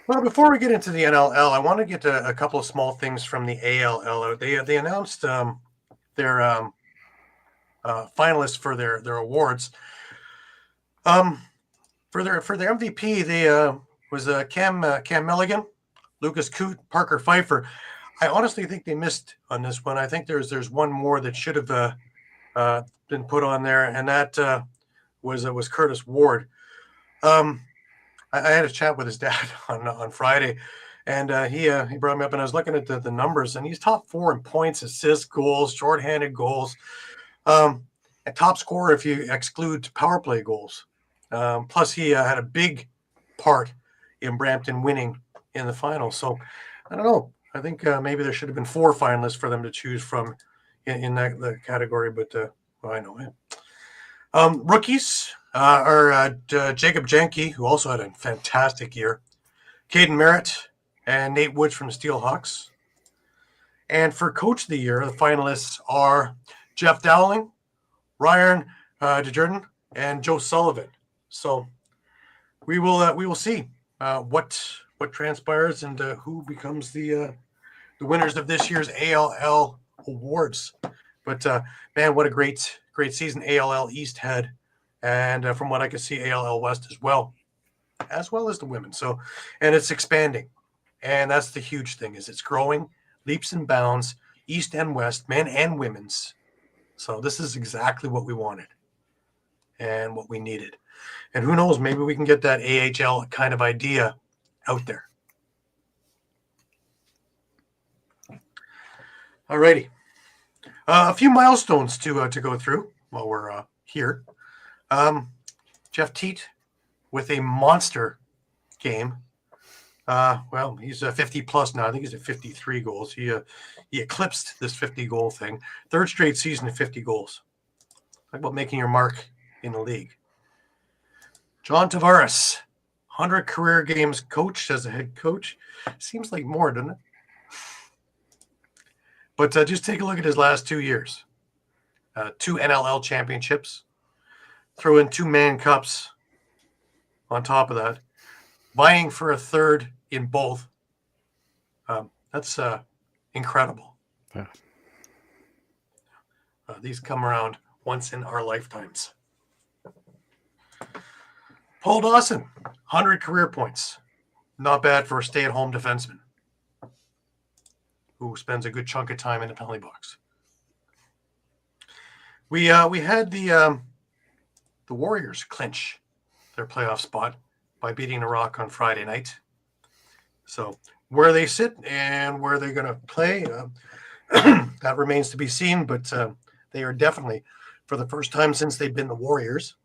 Well, before we get into the NLL, I want to get to a couple of small things from the ALL. They announced their finalists for their awards. For their MVP, they was Cam Milligan, Lucas Coote, Parker Pfeiffer. I honestly think they missed on this one. I think there's one more that should have been put on there, and that was Curtis Ward. I had a chat with his dad on Friday, and he brought me up, and I was looking at the numbers, and he's top 4 in points, assists, goals, shorthanded goals, a top scorer if you exclude power play goals. Plus, he had a big part in Brampton winning in the final. So, I don't know. I think maybe there should have been 4 finalists for them to choose from in that category, but well, I know him. Rookies are Jacob Jenke, who also had a fantastic year, Caden Merritt, and Nate Woods from Steelhawks. And for Coach of the Year, the finalists are Jeff Dowling, Ryan DeJordan, and Joe Sullivan. So we will see what transpires and who becomes the winners of this year's ALL awards. But man, what a great season ALL East had, and from what I can see, ALL West as well as the women. So, and it's expanding, and that's the huge thing, is it's growing leaps and bounds, East and West, men and women's. So this is exactly what we wanted and what we needed. And who knows, maybe we can get that AHL kind of idea out there. All righty. A few milestones to go through while we're here. Jeff Teat with a monster game. Well, he's 50 plus now. I think he's at 53 goals. He eclipsed this 50 goal thing. 3rd straight season of 50 goals. Talk about making your mark in the league. John Tavares, 100 career games coached as a head coach. Seems like more, doesn't it? But just take a look at his last 2 years. 2 NLL championships. Throw in 2 Man Cups on top of that. Vying for a 3rd in both. That's incredible. Yeah. These come around once in our lifetimes. Paul Dawson, 100 career points. Not bad for a stay-at-home defenseman who spends a good chunk of time in the penalty box. We had the Warriors clinch their playoff spot by beating the Rock on Friday night. So where they sit and where they're going to play, that remains to be seen. But they are definitely, for the first time since they've been the Warriors,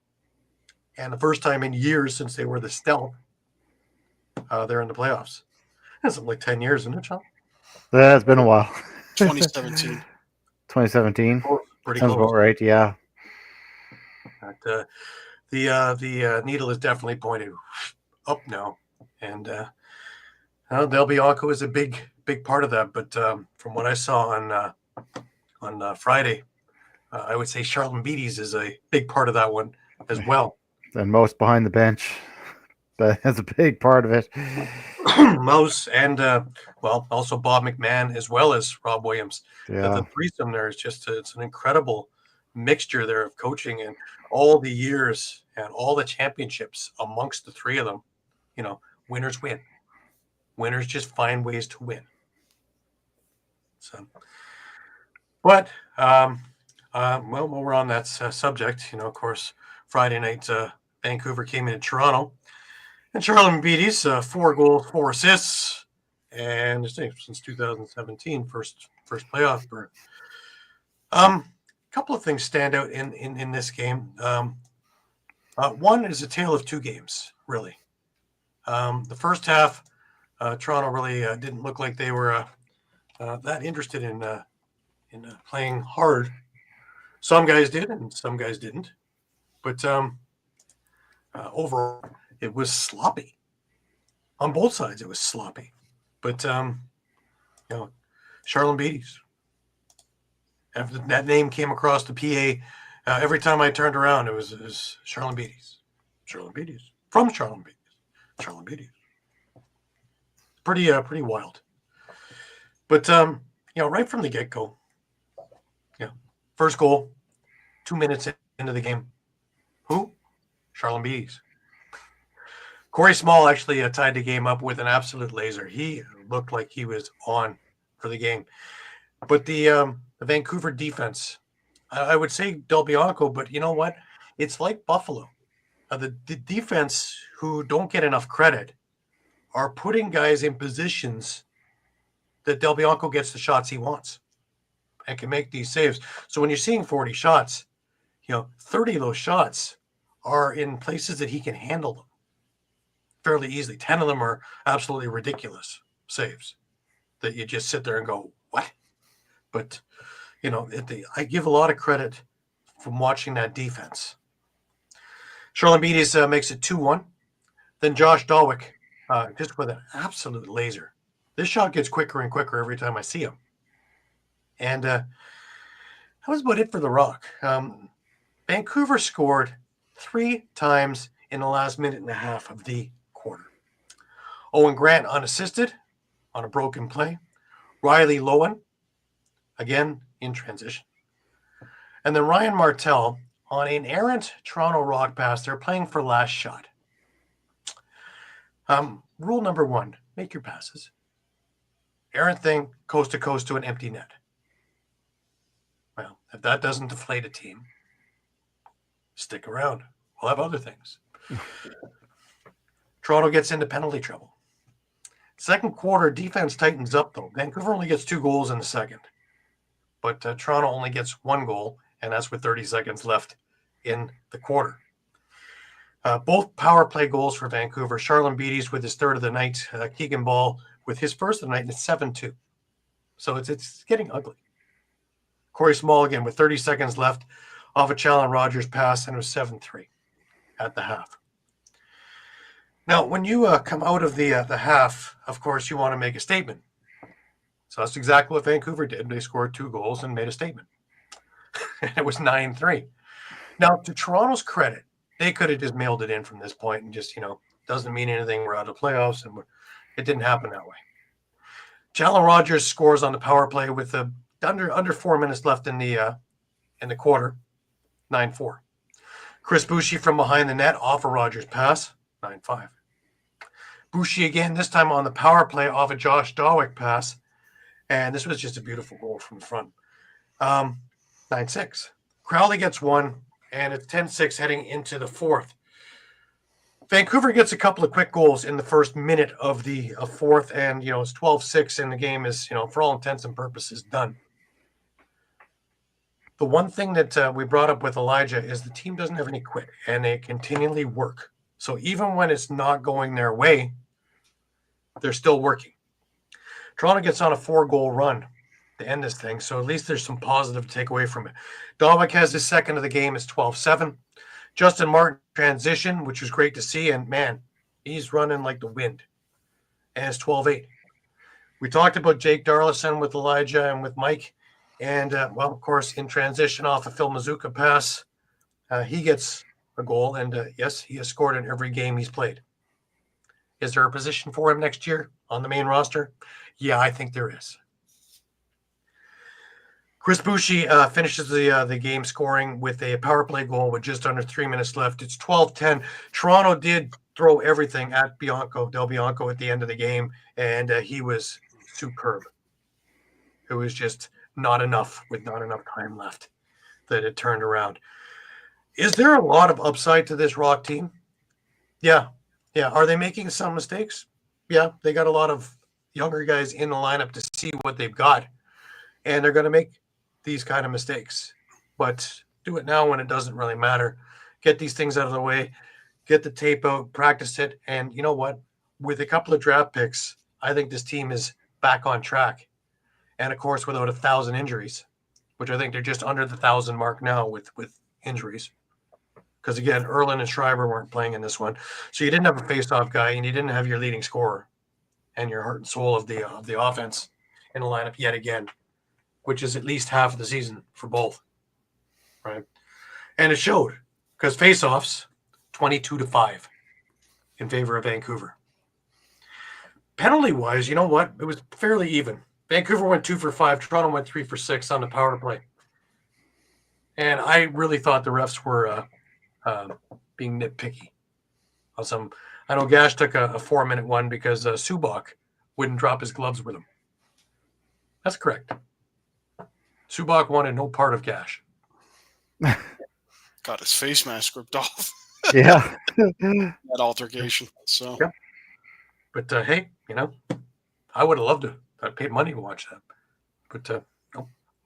and the first time in years since they were the Stealth, they're in the playoffs. That's something like 10 years, isn't it, Shawn? Yeah, it's been a while. 2017. 2017. Pretty Sounds close. about right. Yeah. But, the needle is definitely pointed up now, and Del Bianco is a big part of that. But from what I saw on Friday, I would say Charlton Beatties is a big part of that one as well. And most behind the bench. That's a big part of it. Mouse and also Bob McMahon as well as Rob Williams. Yeah. The threesome there is just it's an incredible mixture there of coaching and all the years and all the championships amongst the three of them. You know, winners win. Winners just find ways to win. So, but while we're on that subject, you know, of course, Friday night, Vancouver came into Toronto. And Charlie Beatty's 4 goals, 4 assists, and since 2017, first playoff berth. A couple of things stand out in this game. One is a tale of 2 games, really. The first half, Toronto really didn't look like they were that interested in playing hard. Some guys did, and some guys didn't. But overall, it was sloppy. On both sides, it was sloppy. But, you know, Charlene Beatty's. After that name came across the PA, every time I turned around, it was Charlene Beatty's. Charlene Beatty's. From Charlene Beatty's. Charlene Beatty's. Pretty wild. But, you know, right from the get-go, first goal, 2 minutes into the game. Who? Charlene Beatty's. Corey Small actually tied the game up with an absolute laser. He looked like he was on for the game. But the Vancouver defense, I would say Del Bianco, but you know what? It's like Buffalo. The defense who don't get enough credit are putting guys in positions that Del Bianco gets the shots he wants and can make these saves. So when you're seeing 40 shots, you know, 30 of those shots are in places that he can handle them fairly easily. 10 of them are absolutely ridiculous saves that you just sit there and go, what? But, you know, I give a lot of credit from watching that defense. Charlene Beatty's makes it 2-1. Then Josh Dawick, just with an absolute laser. This shot gets quicker and quicker every time I see him. And that was about it for the Rock. Vancouver scored 3 times in the last minute and a half of the quarter. Owen Grant unassisted on a broken play. Riley Lowen, again in transition. And then Ryan Martell on an errant Toronto Rock pass. They're playing for last shot. Rule number 1, make your passes. Errant thing, coast to coast to an empty net. Well, if that doesn't deflate a team, stick around. We'll have other things. Toronto gets into penalty trouble. Second quarter, defense tightens up, though. Vancouver only gets 2 goals in the second. But Toronto only gets 1 goal, and that's with 30 seconds left in the quarter. Both power play goals for Vancouver. Charlene Beatty's with his 3rd of the night. Keegan Ball with his 1st of the night, and it's 7-2. So it's getting ugly. Corey Small again with 30 seconds left off a Challen Rogers pass, and it was 7-3 at the half. Now, when you come out of the half, of course, you want to make a statement. So that's exactly what Vancouver did. They scored 2 goals and made a statement. And it was 9-3. Now, to Toronto's credit, they could have just mailed it in from this point and just, you know, doesn't mean anything. We're out of playoffs, and it didn't happen that way. Challen Rogers scores on the power play with under 4 minutes left in the quarter, 9-4. Chris Boucher from behind the net off a Rogers pass, 9-5. Boucher again, this time on the power play off a Josh Dawick pass, and this was just a beautiful goal from the front, 9-6. Crowley gets 1, and it's 10-6 heading into the 4th. Vancouver gets a couple of quick goals in the first minute of the 4th, and, you know, it's 12-6, and the game is, you know, for all intents and purposes, done. The one thing that we brought up with Elijah is the team doesn't have any quit, and they continually work. So even when it's not going their way, they're still working. Toronto gets on a 4-goal run to end this thing, so at least there's some positive to take away from it. Dawick has his 2nd of the game. It's 12-7. Justin Martin transition, which was great to see, and man, he's running like the wind. And it's 12-8. We talked about Jake Darlison with Elijah and with Mike, and well, of course, in transition off a Phil Mazuka pass, he gets a goal, and yes, he has scored in every game he's played. Is there a position for him next year on the main roster? Yeah, I think there is. Chris Bucci finishes the game scoring with a power play goal with just under 3 minutes left. It's 12-10. Toronto did throw everything at Del Bianco at the end of the game, and he was superb. It was just not enough with not enough time left that it turned around. Is there a lot of upside to this Rock team? Yeah. Are they making some mistakes? Yeah, they got a lot of younger guys in the lineup to see what they've got, and they're going to make these kind of mistakes. But do it now when it doesn't really matter. Get these things out of the way, get the tape out, practice it, and you know what? With a couple of draft picks, I think this team is back on track. And of course, without 1,000 injuries, which I think they're just under the 1,000 mark now with injuries. Because again, Erlin and Schreiber weren't playing in this one, so you didn't have a face-off guy, and you didn't have your leading scorer and your heart and soul of the offense in the lineup yet again, which is at least half of the season for both, right? And it showed because face-offs 22-5 in favor of Vancouver. Penalty-wise, you know what? It was fairly even. Vancouver went 2 for 5. Toronto went 3 for 6 on the power play. And I really thought the refs were being nitpicky on some. I know Gash took a 4-minute one because Subak wouldn't drop his gloves with him. That's correct. Subak wanted no part of Gash. Got his face mask ripped off. Yeah. That altercation. So, yeah. But hey, I would have loved to. I paid money to watch that. But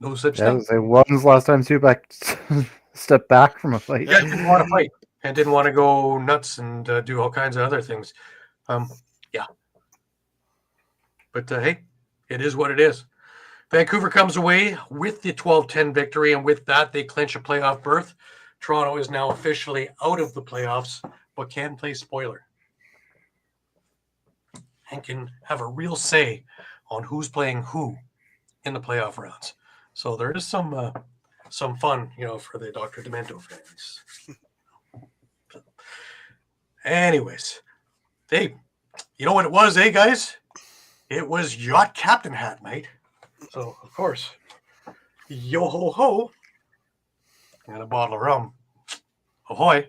no such thing. When was the last time Subak stepped back from a fight? Yeah, didn't want to fight and didn't want to go nuts and do all kinds of other things. Yeah. But hey, it is what it is. Vancouver comes away with the 12-10 victory, and with that, they clinch a playoff berth. Toronto is now officially out of the playoffs, but can play spoiler and can have a real say on who's playing who in the playoff rounds. So there is some fun, for the Dr. Demento fans. Anyways, hey, you know what it was, guys? It was Yacht Captain Hat night. So, of course, yo ho ho, and a bottle of rum. Ahoy.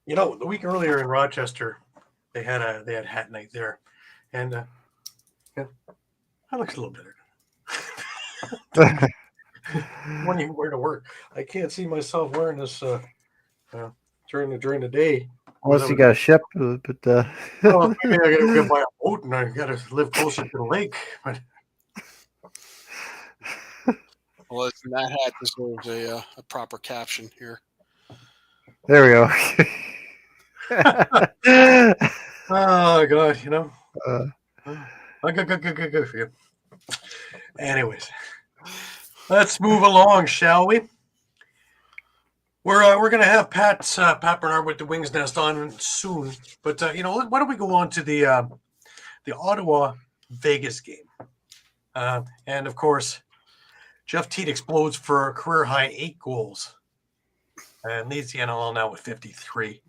The week earlier in Rochester, they had hat night there, and that looks a little better. When you wear to work, I can't see myself wearing this during the day. Unless you got a ship, but well, maybe I gotta go buy a boat and I gotta live closer to the lake. But well, that hat deserves a proper caption here. There we go. oh God, good for you. Anyways, let's move along, shall we? We're gonna have Pat Bernard with the Wings Nest on soon, but why don't we go on to the Ottawa Vegas game, and of course, Jeff Teat explodes for a career high 8 goals, and leads the NLL now with 53.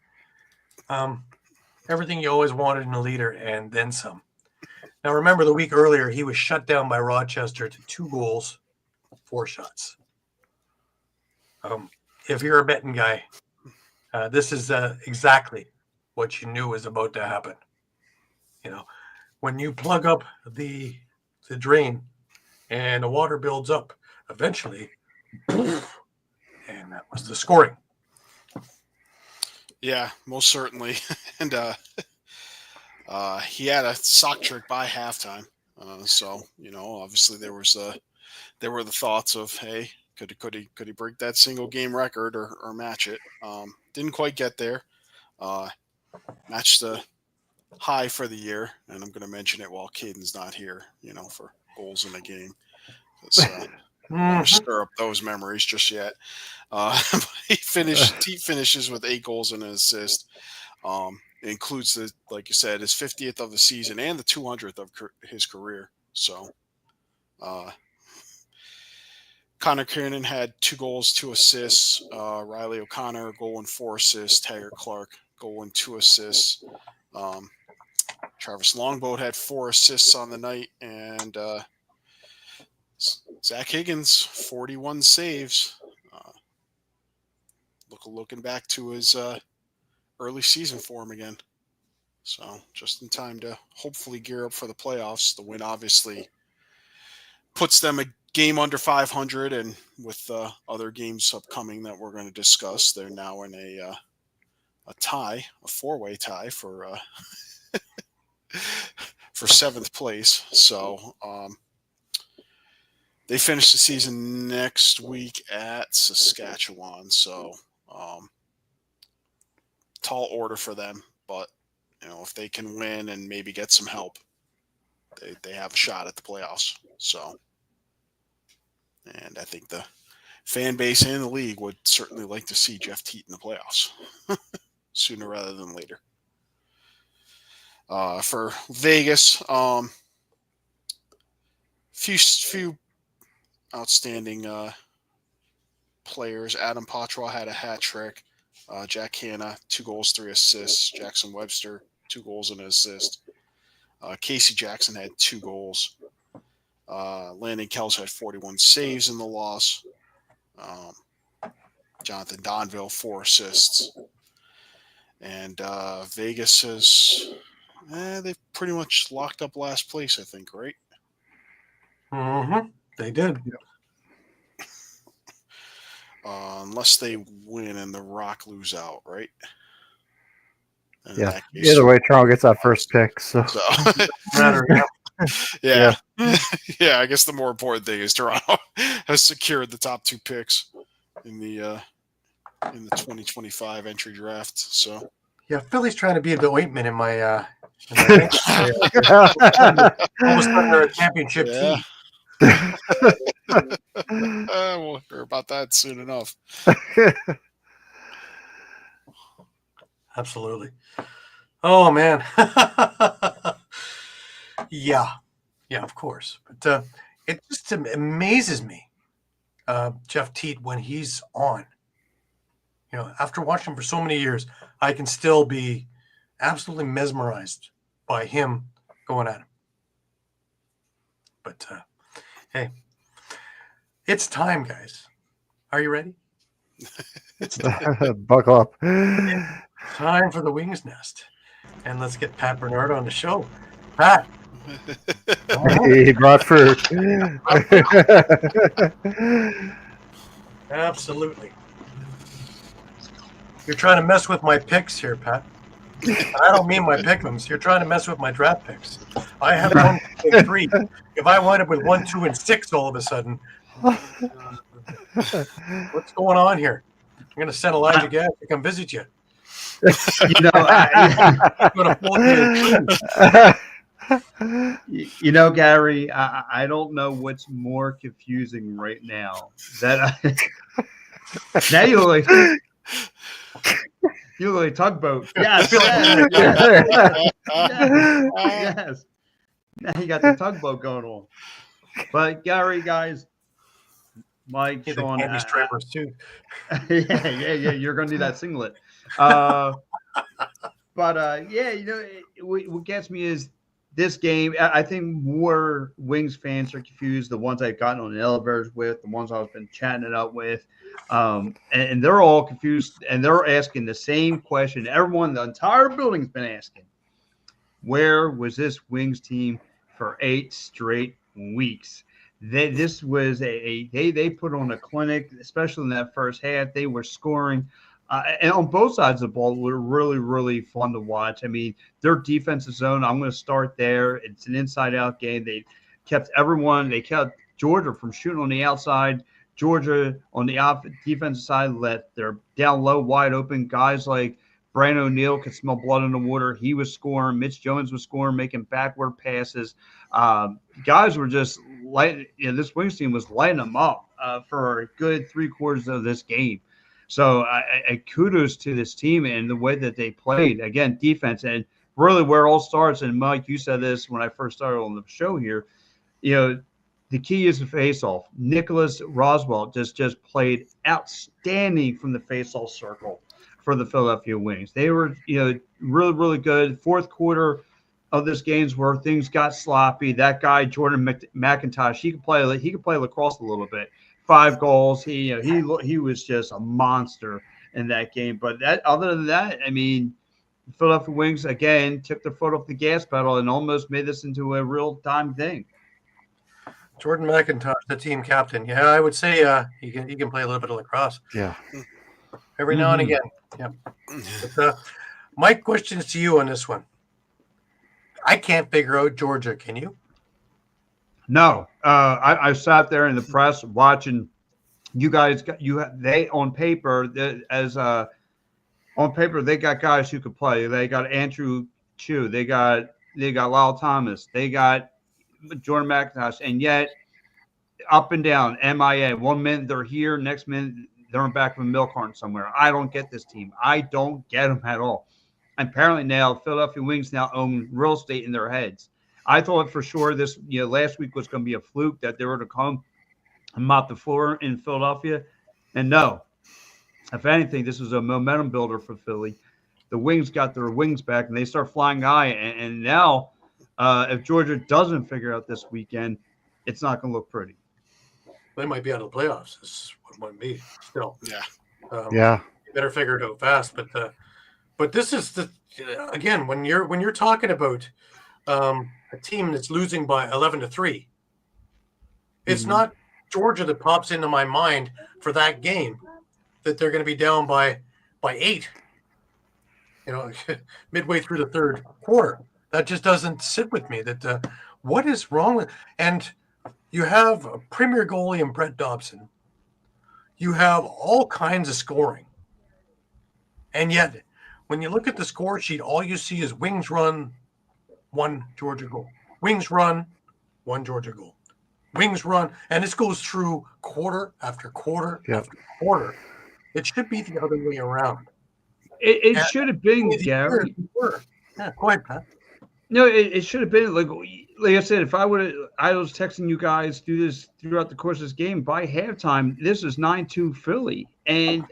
Everything you always wanted in a leader, and then some. Now remember, the week earlier he was shut down by Rochester to 2 goals, 4 shots. If you're a betting guy, this is exactly what you knew was about to happen. When you plug up the drain and the water builds up, eventually, and that was the scoring. Yeah, most certainly. And he had a sock trick by halftime. So, obviously there were the thoughts of, hey, could he break that single game record or match it? Didn't quite get there. Matched the high for the year, and I'm going to mention it while Caden's not here, for goals in a game. Stir up those memories just yet. He finishes with 8 goals and an assist. It includes like you said, his 50th of the season and the 200th of his career. So, Connor Kiernan had 2 goals, 2 assists. Riley O'Connor, goal and 4 assists. Taggart Clark, goal and 2 assists. Travis Longboat had 4 assists on the night. And Zach Higgins, 41 saves. Looking back to his early season form again. So just in time to hopefully gear up for the playoffs. The win obviously puts them a game under 500, and with other games upcoming that we're going to discuss, they're now in a tie, a 4-way tie for for 7th place. So they finish the season next week at Saskatchewan. So tall order for them, but if they can win and maybe get some help, they have a shot at the playoffs. So, and I think the fan base and the league would certainly like to see Jeff Teat in the playoffs sooner rather than later. For Vegas, few outstanding players. Adam Poitras had a hat trick. Jack Hanna, 2 goals, 3 assists. Jackson Webster, 2 goals and an assist. Casey Jackson had 2 goals. Landon Kels had 41 saves in the loss. Jonathan Donville, 4 assists. And Vegas has they've pretty much locked up last place, I think, right? Mm-hmm. They did. Unless they win and the Rock lose out, right? And Yeah. Either way, Toronto gets that first pick. So. Yeah. Yeah. I guess the more important thing is Toronto has secured the top 2 picks in the 2025 entry draft. So yeah, Philly's trying to be the ointment in my almost under a championship team. We'll hear about that soon enough. Absolutely. Oh man. Yeah, of course. But it just amazes me, Jeff Teat, when he's on. After watching him for so many years, I can still be absolutely mesmerized by him going at him. But hey, it's time, guys. Are you ready? Buckle up. Time for the Wings Nest. And let's get Pat Bernard on the show. Pat. He brought fruit. Absolutely. You're trying to mess with my picks here, Pat. And I don't mean my pick'ems. You're trying to mess with my draft picks. I have 1, 2, and 3. If I wind up with 1, 2, and 6 all of a sudden, what's going on here? I'm going to send Elijah Gash to come visit you. Gary, I don't know what's more confusing right now. Now you look like tugboat. Yes. Now you got the tugboat going on. But Gary, guys, Mike, Shawn, strippers too. yeah. You're gonna do that singlet. What gets me is this game. I think more Wings fans are confused. The ones I've gotten on the elevators with, the ones I've been chatting it up with, and they're all confused, and they're asking the same question. Everyone, the entire building's been asking, where was this Wings team for 8 straight weeks? They put on a clinic, especially in that first half. They were scoring. And on both sides of the ball, were really, really fun to watch. I mean, their defensive zone, I'm going to start there. It's an inside-out game. They kept Georgia from shooting on the outside. Georgia on the defensive side let their down low wide open. Guys like Brandon O'Neill could smell blood in the water. He was scoring. Mitch Jones was scoring, making backward passes. Guys were just this Wings team was lighting them up for a good 3/4 of this game. So I kudos to this team and the way that they played. Again, defense, and really where it all starts. And Mike, you said this when I first started on the show here. the key is the face-off. Nicholas Roswell just played outstanding from the face-off circle for the Philadelphia Wings. They were, really, really good. Fourth quarter of this game's where things got sloppy. That guy Jordan McIntosh, he could play lacrosse a little bit. 5 goals. He was just a monster in that game. But other than that, I mean, the Philadelphia Wings again took their foot off the gas pedal and almost made this into a real-time thing. Jordan McIntosh, the team captain. Yeah, I would say he can play a little bit of lacrosse. Yeah. Every now and again. Yeah. But, my question is to you on this one. I can't figure out Georgia. Can you? No. I sat there in the press watching you guys. They on paper on paper they got guys who could play. They got Andrew Chu. They got Lyle Thomas. They got Jordan McIntosh, and yet up and down, MIA. 1 minute they're here, next minute they're in back of a milk carton somewhere. I don't get this team. I don't get them at all. Apparently now Philadelphia Wings now own real estate in their heads. I thought for sure this, last week was going to be a fluke that they were to come and mop the floor in Philadelphia, and no. If anything, this is a momentum builder for Philly. The Wings got their wings back, and they start flying high, and now. If Georgia doesn't figure out this weekend, it's not going to look pretty. They might be out of the playoffs. This might be still. Yeah. Yeah. You better figure it out fast. But this is again when you're talking about a team that's losing by 11-3. It's not Georgia that pops into my mind for that game that they're going to be down by 8. Midway through the third quarter. That just doesn't sit with me. That what is wrong with? And you have a premier goalie in Brett Dobson. You have all kinds of scoring, and yet when you look at the score sheet, all you see is Wings run, 1 Georgia goal. Wings run, 1 Georgia goal. Wings run, and this goes through quarter after quarter after quarter. It should be the other way around. It should have been, Gary. Yeah, go ahead, Pat. No, it should have been like I said. If I was texting you guys through this throughout the course of this game. By halftime, this is 9-2 Philly, and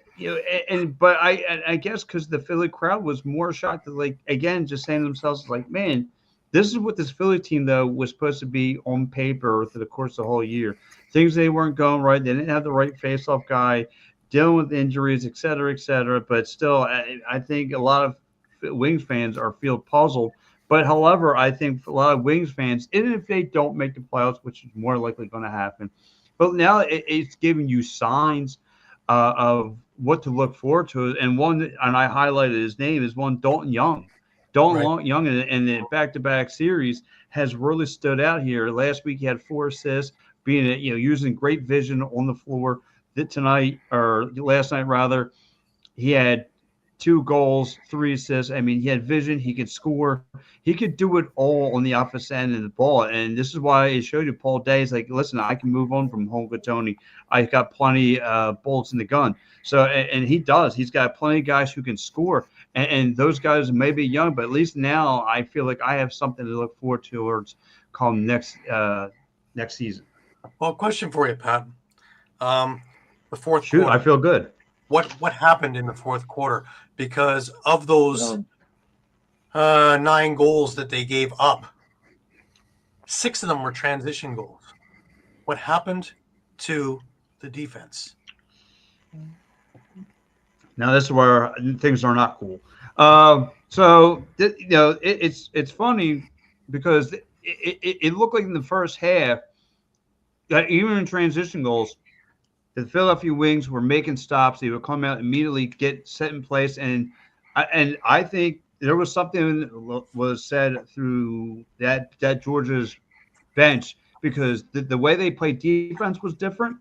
but I guess because the Philly crowd was more shocked, again, just saying to themselves like, man, this is what this Philly team though was supposed to be on paper for the course of the whole year. Things they weren't going right. They didn't have the right face-off guy, dealing with injuries, et cetera, et cetera. But still, I think a lot of Wings fans feel puzzled. But however, I think a lot of Wings fans, even if they don't make the playoffs, which is more likely going to happen, but now it's giving you signs of what to look forward to. And I highlighted his name, is one Dalton Young. Dalton Young in the back-to-back series has really stood out here. Last week he had 4 assists, being using great vision on the floor. Last night rather, he had 2 goals, 3 assists. I mean, he had vision. He could score. He could do it all on the offensive end of the ball. And this is why it showed you Paul Day's like, listen, I can move on from home with Tony. I got plenty bullets in the gun. So, and he does. He's got plenty of guys who can score. And those guys may be young, but at least now I feel like I have something to look forward to towards come next season. Well, question for you, Pat. The fourth quarter. I feel good. What happened in the fourth quarter? Because of those 9 goals that they gave up, 6 of them were transition goals. What happened to the defense? Now this is where things are not cool. It's funny because it looked like in the first half that even in transition goals, the Philadelphia Wings were making stops. They would come out immediately, get set in place, and I think there was something was said through that Georgia's bench because the way they played defense was different.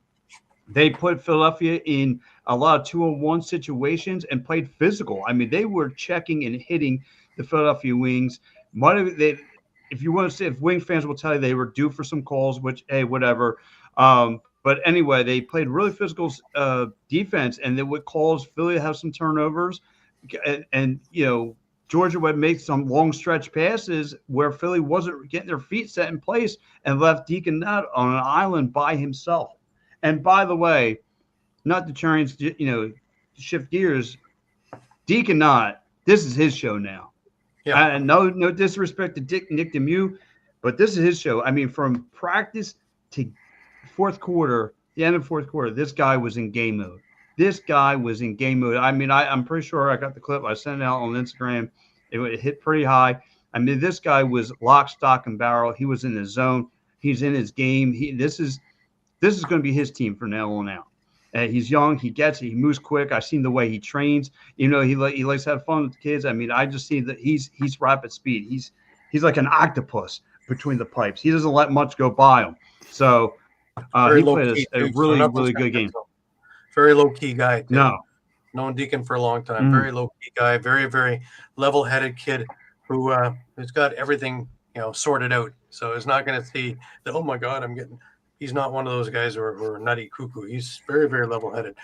They put Philadelphia in a lot of 2-on-1 situations and played physical. I mean, they were checking and hitting the Philadelphia Wings. If you want to say, if Wings fans will tell you they were due for some calls, which, hey, whatever. But anyway, they played really physical defense, and then what caused Philly to have some turnovers and Georgia would make some long stretch passes where Philly wasn't getting their feet set in place and left Deacon Nutt on an island by himself. And by the way, not to try and shift gears, Deacon Nutt, this is his show now. Yeah. No disrespect to Nick Demew, but this is his show. I mean, from practice to fourth quarter, the end of fourth quarter, this guy was in game mode. I mean, I'm pretty sure I got the clip. I sent it out on Instagram. It hit pretty high. I mean, this guy was lock, stock, and barrel. He was in his zone. He's in his game. This is going to be his team from now on out. He's young. He gets it. He moves quick. I've seen the way he trains. He likes to have fun with the kids. I mean, I just see that he's rapid speed. He's like an octopus between the pipes. He doesn't let much go by him. So he played a really good game. Very low key guy. Too. No. Known Deacon for a long time. Very low key guy. Very, very level headed kid who has got everything sorted out. So is not going to see that. Oh my God, He's not one of those guys who are nutty cuckoo. He's very, very level headed.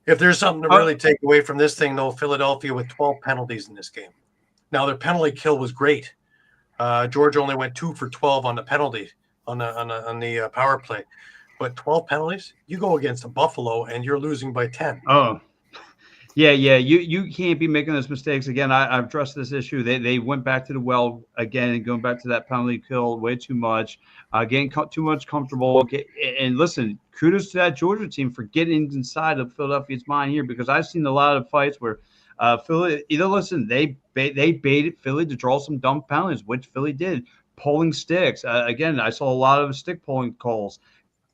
If there's something to really take away from this thing, though, Philadelphia with 12 penalties in this game. Now their penalty kill was great. Georgia only went 2 for 12 on the penalty on the power play. But 12 penalties, you go against a Buffalo and you're losing by 10. Oh, yeah. You can't be making those mistakes again. I've addressed this issue. They went back to the well again and going back to that penalty kill way too much, getting too much comfortable. And listen, kudos to that Georgia team for getting inside of Philadelphia's mind here, because I've seen a lot of fights where Philly they baited Philly to draw some dumb penalties, which Philly did. Pulling sticks. Again, I saw a lot of stick pulling calls.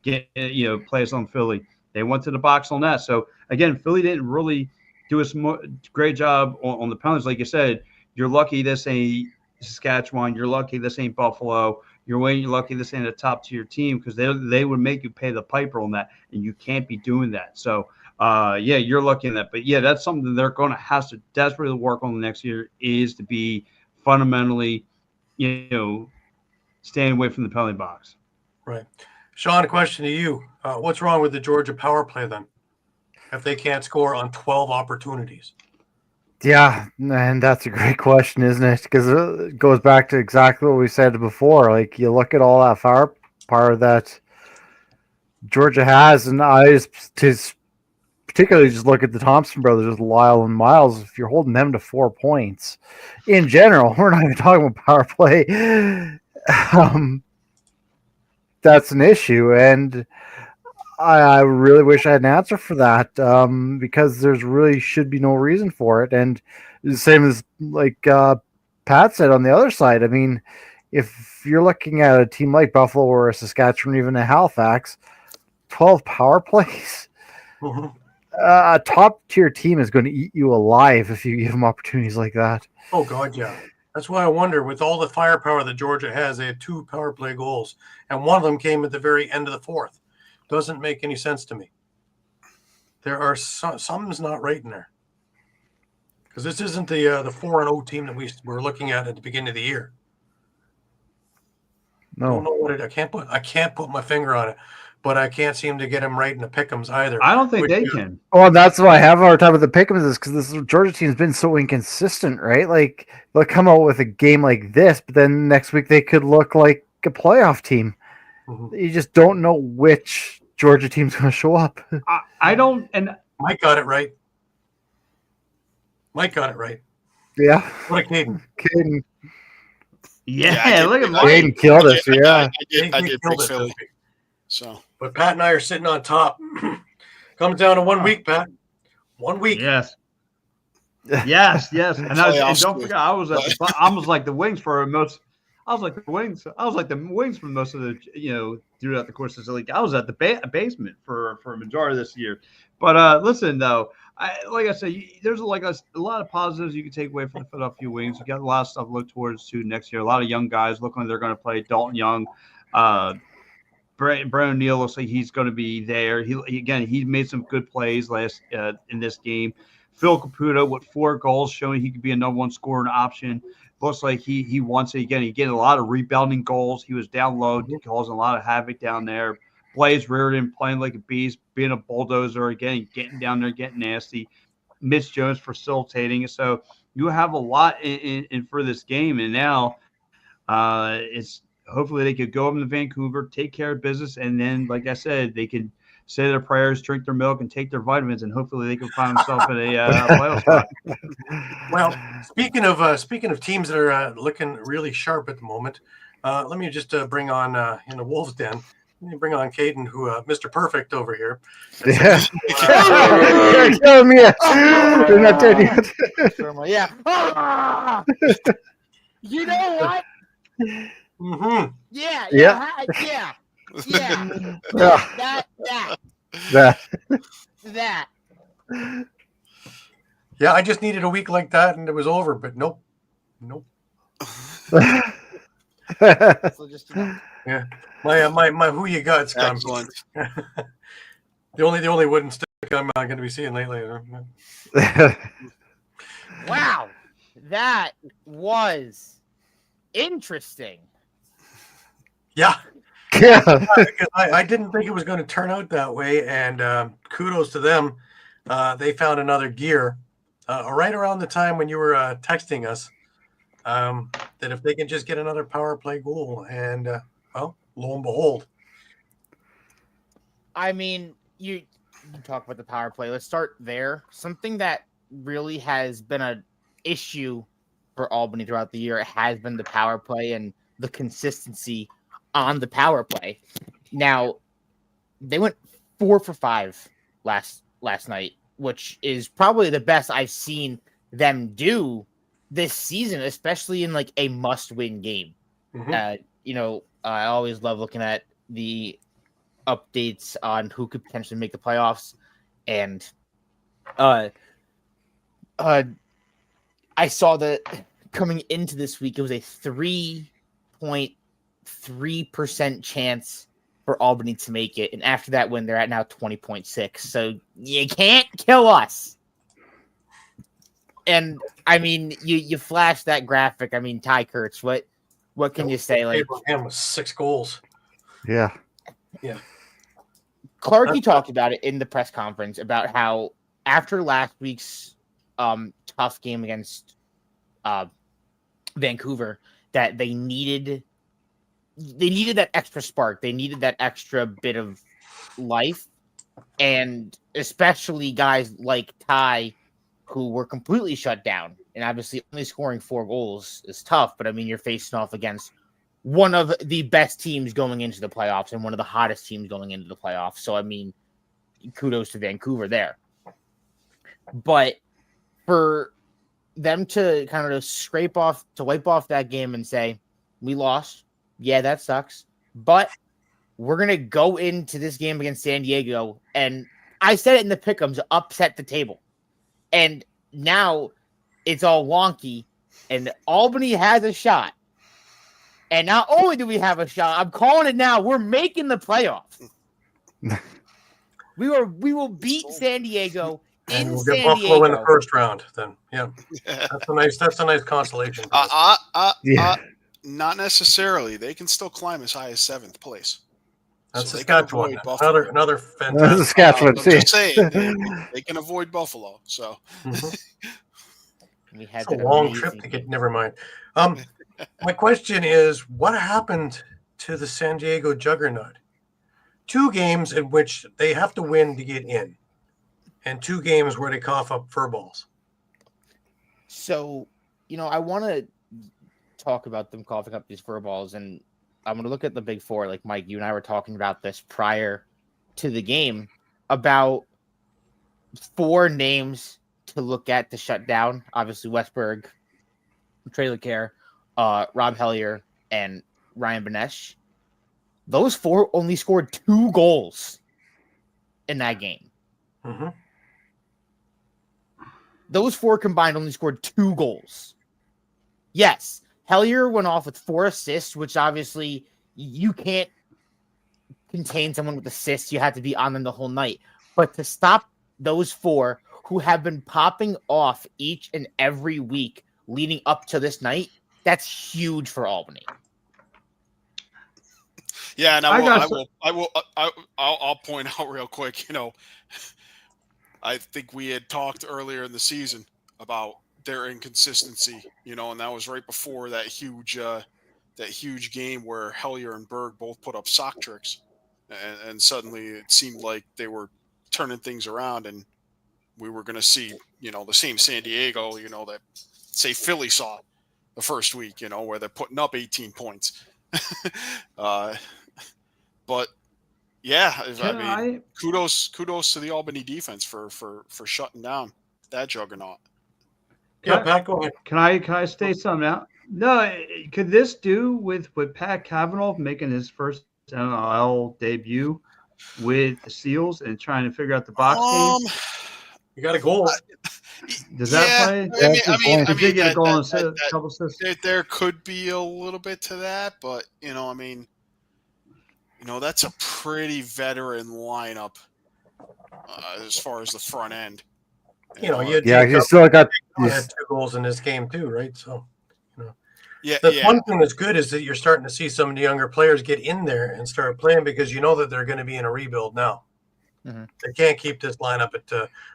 Plays on Philly. They went to the box on that. So again, Philly didn't really do a great job on the penalties. Like you said, you're lucky this ain't Saskatchewan. You're lucky this ain't Buffalo. You're lucky this ain't a top tier team, because they would make you pay the piper on that, and you can't be doing that. So you're lucky in that. But yeah, that's something that they're going to have to desperately work on the next year, is to be fundamentally, staying away from the penalty box. Right. Shawn, a question to you. What's wrong with the Georgia power play then, if they can't score on 12 opportunities? Yeah, and that's a great question, isn't it? Because it goes back to exactly what we said before. Like, you look at all that firepower that Georgia has, and I just particularly just look at the Thompson brothers, Lyle and Miles. If you're holding them to 4 points, in general, we're not even talking about power play. That's an issue, and I really wish I had an answer for that, because there's really should be no reason for it. And the same as like Pat said on the other side. I mean, if you're looking at a team like Buffalo or a Saskatchewan, even a Halifax, 12 power plays, a top tier team is going to eat you alive if you give them opportunities like that. Oh God, yeah. That's why I wonder, with all the firepower that Georgia has, they had 2 power play goals, and one of them came at the very end of the fourth. Doesn't make any sense to me. There are something's not right in there, because this isn't the 4-0 team that we were looking at the beginning of the year. No, I don't know what I can't put my finger on it, but I can't seem to get him right in the pick'ems either. I don't think they can. Well, that's why I have a hard time with the pick'ems, is because this Georgia team's been so inconsistent, right? Like, they'll come out with a game like this, but then next week they could look like a playoff team. You just don't know which Georgia team's going to show up. I don't, and Mike got it right. Yeah. What a Caden. Yeah, look at Mike. Caden killed us. Yeah. I did pick Philly. So, but Pat and I are sitting on top. Comes down to 1 week, Pat. 1 week. Yes. And don't forget, I was like the wings for most. I was like the wings for most of the throughout the course of the league. I was at the basement for a majority of this year. But listen, though, like I said, there's a lot of positives you can take away from the Philadelphia Wings. You got a lot of stuff to look towards to next year. A lot of young guys look like they're going to play. Dalton Young, Brandon O'Neill looks like he's going to be there. He made some good plays in this game. Phil Caputo with 4 goals, showing he could be a number 1 scoring option. Looks like he wants it again. He getting a lot of rebounding goals. He was down low, causing a lot of havoc down there. Blaze Reardon playing like a beast, being a bulldozer again, getting down there, getting nasty. Mitch Jones facilitating. So you have a lot in for this game. And now it's hopefully they could go up to Vancouver, take care of business, and then, like I said, they could say their prayers, drink their milk, and take their vitamins, and hopefully they can find themselves in a playoff spot. Well, speaking of teams that are looking really sharp at the moment, let me just bring on in the Wolves Den. Let me bring on Caden, who Mr. Perfect over here. Yeah. You're killing me. You're not dead yet. Yeah. You know what? Mm-hmm. Yeah. Yeah. Yeah. That. Yeah, I just needed a week like that, and it was over. But nope. So just Yeah, my who you got scum. Excellent. the only wooden stick I'm going to be seeing lately. wow, that was interesting. Yeah. Yeah. Because I didn't think it was going to turn out that way, and kudos to them. They found another gear right around the time when you were texting us that if they can just get another power play goal, and well, lo and behold. I mean, you talk about the power play. Let's start there. Something that really has been an issue for Albany throughout the year has been the power play and the consistency on the power play. Now, they went 4 for 5 last night, which is probably the best I've seen them do this season, especially in like a must-win game. Mm-hmm. I always love looking at the updates on who could potentially make the playoffs, and I saw that coming into this week, it was a 3.3% chance for Albany to make it, and after that win, they're at now 20.6. So you can't kill us. And I mean, you flash that graphic. I mean, Ty Kurtz, what can you say? Like, Abraham with 6 goals. Yeah. Clarky talked about it in the press conference about how after last week's tough game against Vancouver, that they needed that extra spark. They needed that extra bit of life, and especially guys like Ty, who were completely shut down. And obviously only scoring 4 goals is tough, but I mean, you're facing off against one of the best teams going into the playoffs and one of the hottest teams going into the playoffs. So, I mean, kudos to Vancouver there. But for them to kind of wipe off that game and say, we lost. Yeah, that sucks. But we're going to go into this game against San Diego. And I said it in the pick'ems, upset the table. And now it's all wonky, and Albany has a shot. And not only do we have a shot, I'm calling it now. We're making the playoffs. We will beat San Diego And in we'll San get Buffalo Diego. in the first round. Then, yeah, that's a nice consolation. For us. Not necessarily. They can still climb as high as 7th place. That's So they can Saskatchewan. avoid Buffalo. Another fantastic. Saskatchewan. I'm just saying, they can avoid Buffalo. So We had It's a that long amazing trip to get. game. Never mind. My question is, what happened to the San Diego Juggernaut? 2 games in which they have to win to get in, and 2 games where they cough up fur balls. So, I want to talk about them coughing up these fur balls, and I'm going to look at the big 4. Like, Mike, you and I were talking about this prior to the game about 4 names to look at to shut down. Obviously, Westberg, Trey LeCaire, Rob Hellier, and Ryan Benesh. Those 4 only scored 2 goals in that game. Mm-hmm. Those 4 combined only scored 2 goals. Yes, Hellier went off with 4 assists, which obviously you can't contain someone with assists. You have to be on them the whole night. But to stop those 4 who have been popping off each and every week leading up to this night, that's huge for Albany. yeah, and I'll point out real quick. I think we had talked earlier in the season about their inconsistency, and that was right before that huge game where Hellier and Berg both put up sock tricks, and suddenly it seemed like they were turning things around, and we were going to see, the same San Diego, that say Philly saw the first week, where they're putting up 18 points. But yeah, kudos to the Albany defense for shutting down that juggernaut. Pat, go ahead. Can I state something out? No, could this do with Pat Cavanaugh making his first NLL debut with the Seals and trying to figure out the box game? You got a goal. Does that play? I Did they get a goal and a couple assists? There could be a little bit to that, but that's a pretty veteran lineup as far as the front end. You still got had 2 goals in this game too, right? So, yeah. One thing that's good is that you're starting to see some of the younger players get in there and start playing because you know that they're going to be in a rebuild now. Mm-hmm. They can't keep this lineup at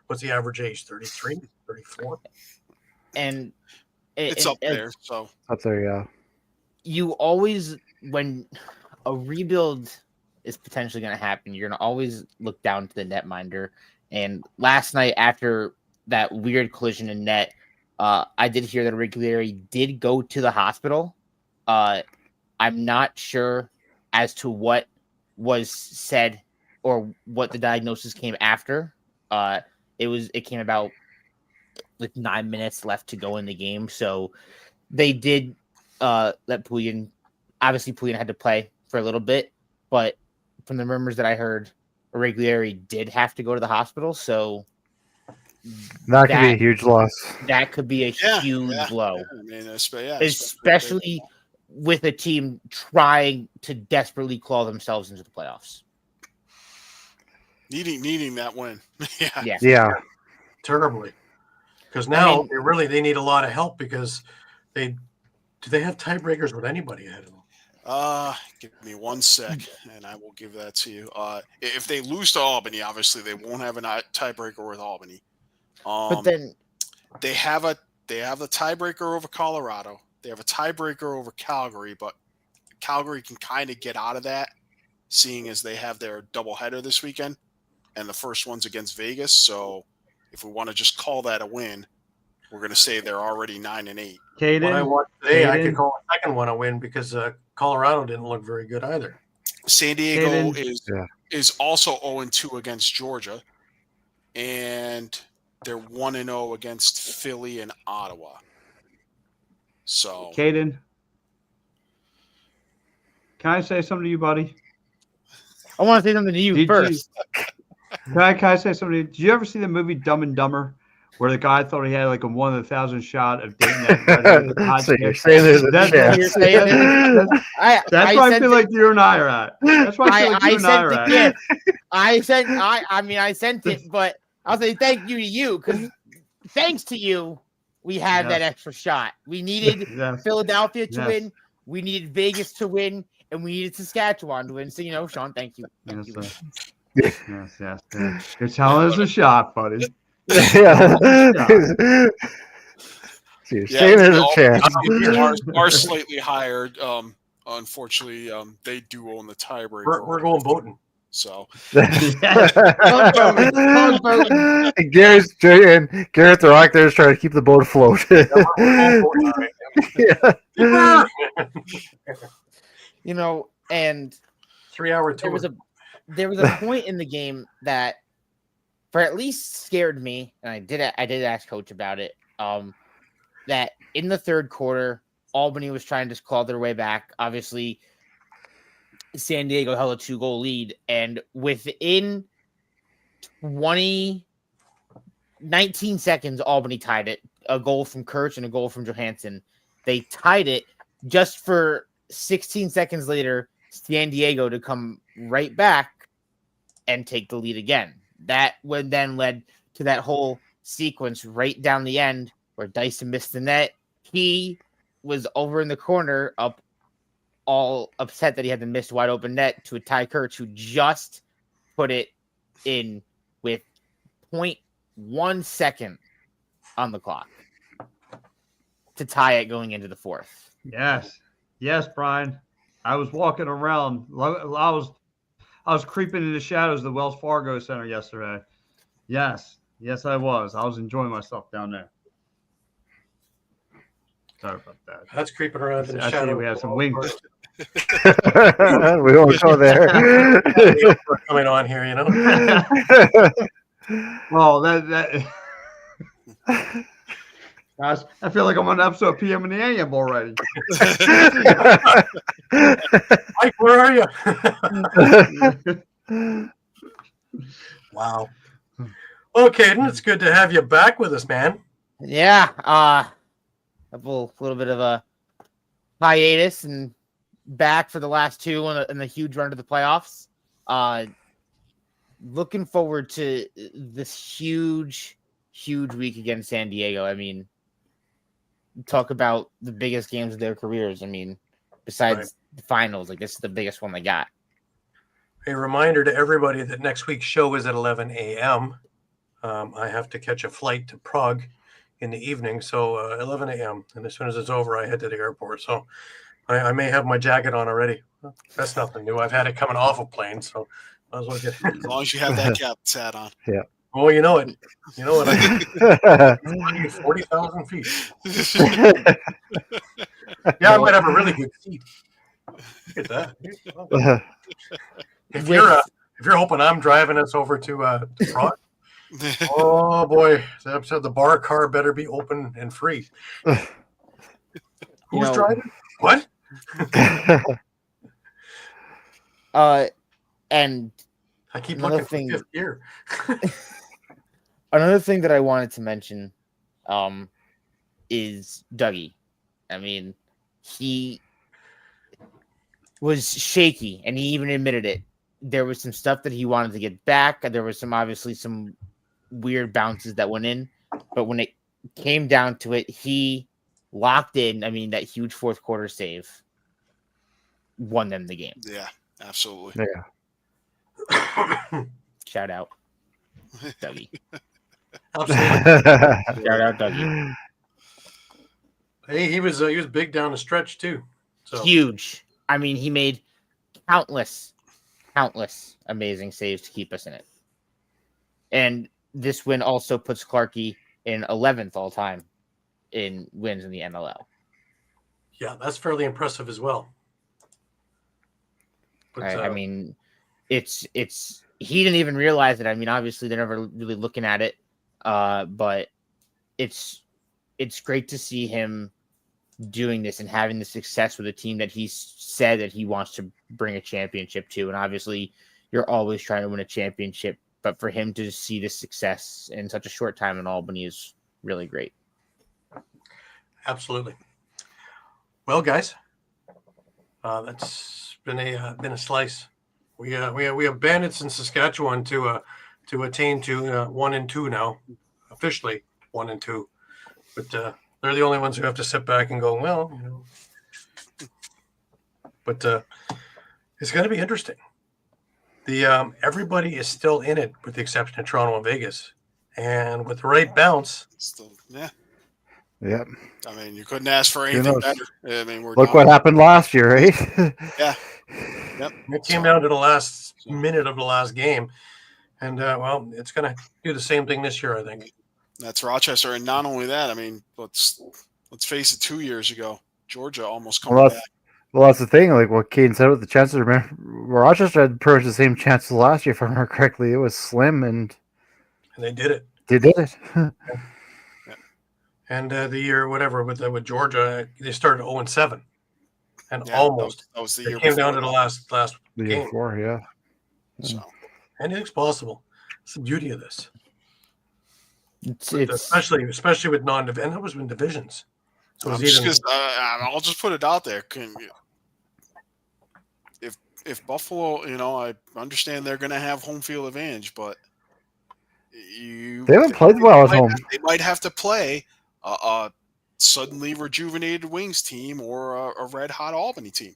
what's the average age? 33, 34? And it's up there. So up there, yeah. You always, when a rebuild is potentially going to happen, you're going to always look down to the netminder. And last night, after that weird collision in net, I did hear that Regulari did go to the hospital. I'm not sure as to what was said or what the diagnosis came after. It came about with 9 minutes left to go in the game. So they did let Poulian. Obviously, Poulian had to play for a little bit, but from the rumors that I heard, Regulari did have to go to the hospital. So that could be a huge loss. That could be a huge blow. Especially with a team trying to desperately claw themselves into the playoffs. Needing that win. Yeah. Terribly. Because now they need a lot of help because do they have tiebreakers with anybody ahead of them? Give me 1 sec, and I will give that to you. If they lose to Albany, obviously they won't have a tiebreaker with Albany. But then they have a tiebreaker over Colorado. They have a tiebreaker over Calgary, but Calgary can kind of get out of that, seeing as they have their doubleheader this weekend, and the first one's against Vegas. So if we want to just call that a win, we're going to say they're already 9-8. Caden, when I watched today, I could call a second one a win because Colorado didn't look very good either. San Diego is also 0-2 against Georgia, and they're 1-0 against Philly and Ottawa. So, Caden, can I say something to you, buddy? I want to say something to you first. Can I say something to you? Did you ever see the movie Dumb and Dumber, where the guy thought he had like a 1 in 1,000 shot of dating that? So you're saying there's a chance. That's why I feel like you and I are at. That's why I feel like you and I are at. I sent it, but I'll say thank you to you because thanks to you, we have that extra shot. We needed Philadelphia to win. We needed Vegas to win, and we needed Saskatchewan to win. So, Shawn, thank you. Thank you. Yes. You're telling us a shot, buddy. You're saying there's a chance. Are slightly higher. Unfortunately, they do own the tiebreaker. We're going voting. So Garrett the Rock there's trying to keep the boat afloat. And 3-hour tour. There was a point in the game that for at least scared me, and I did ask Coach about it. That in the third quarter, Albany was trying to claw their way back. Obviously, San Diego held a 2-goal lead, and within 19 seconds, Albany tied it. A goal from Kurtz and a goal from Johansson. They tied it just for 16 seconds later, San Diego to come right back and take the lead again. That would then led to that whole sequence right down the end where Dyson missed the net. He was over in the corner up all upset that he had the missed wide open net to a Ty Kurtz who just put it in with 0.1 second on the clock. to tie it going into the fourth. Yes, Brian. I was walking around. I was creeping in the shadows of the Wells Fargo Center yesterday. Yes, I was. I was enjoying myself down there. Sorry about that. That's creeping around in the I see shadow. we have some wings. We won't go there. We're coming on here, you know. Well, Gosh, I feel like I'm on an episode of PM and the AM already. Mike, where are you? Wow. Okay, Caden, it's good to have you back with us, man. Yeah, a little bit of a hiatus and back for the last two in the huge run to the playoffs. Looking forward to this huge week against San Diego. I mean, talk about the biggest games of their careers. I mean, besides the finals, like this is the biggest one they got. A reminder to everybody that next week's show is at 11 a.m. I have to catch a flight to Prague in the evening, so 11 a.m. And as soon as it's over, I head to the airport. So I may have my jacket on already. That's nothing new. I've had it coming off a plane, so might as well get it. As long as you have that cap hat on. Yeah. Well, you know it. You know what? I 40,000 feet. Yeah, I might have a really good seat. Look at that. If you're hoping I'm driving us over to Prague, oh boy, the bar car better be open and free. Who's driving? What? And I keep looking for fifth gear. Another thing that I wanted to mention is Dougie. I mean, he was shaky, and he even admitted it. There was some stuff that he wanted to get back. There was obviously some weird bounces that went in. But when it came down to it, he locked in. I mean, that huge fourth quarter save won them the game. Yeah, absolutely. Yeah. Shout out, Dougie. Absolutely. Shout out, Dougie. Hey, he was big down the stretch too. So Huge. I mean, he made countless amazing saves to keep us in it. And this win also puts Clarkey in 11th all time in wins in the NLL. Yeah, that's fairly impressive as well. But, I mean, it's he didn't even realize it. I mean, obviously they're never really looking at it, but it's great to see him doing this and having the success with a team that he's said that he wants to bring a championship to. And obviously, you're always trying to win a championship, but for him to see this success in such a short time in Albany is really great. absolutely. Well, guys, that's been a slice. We have Bandits in Saskatchewan to attain to 1-2 now, officially 1-2, but they're the only ones who have to sit back and go, well, you know. But it's going to be interesting. The everybody is still in it, with the exception of Toronto and Vegas, and with the right bounce, Still, yeah. Yep. I mean, you couldn't ask for anything better. I mean, Look what happened last year, right? Yeah. Yep. it came down to the last minute of the last game, and well, it's going to do the same thing this year, I think. That's Rochester, and not only that. I mean, let's face it. 2 years ago, Georgia almost coming back. Well, that's the thing. Like what Caden said with the chances. Remember, Rochester had pretty much the same chances last year, if I remember correctly. It was slim, and they did it. They did it. And the year, whatever, with Georgia, they started 0-7, and Yeah, almost that was the it year came before down to the that. last The year game. before, yeah. So, Anything's possible. It's the beauty of this, It's especially with non-div, and that was in divisions. So I'm it's just even, I'll just put it out there. If Buffalo, I understand they're going to have home field advantage, but They haven't played well at home. They might have to play a suddenly rejuvenated Wings team or a red hot Albany team.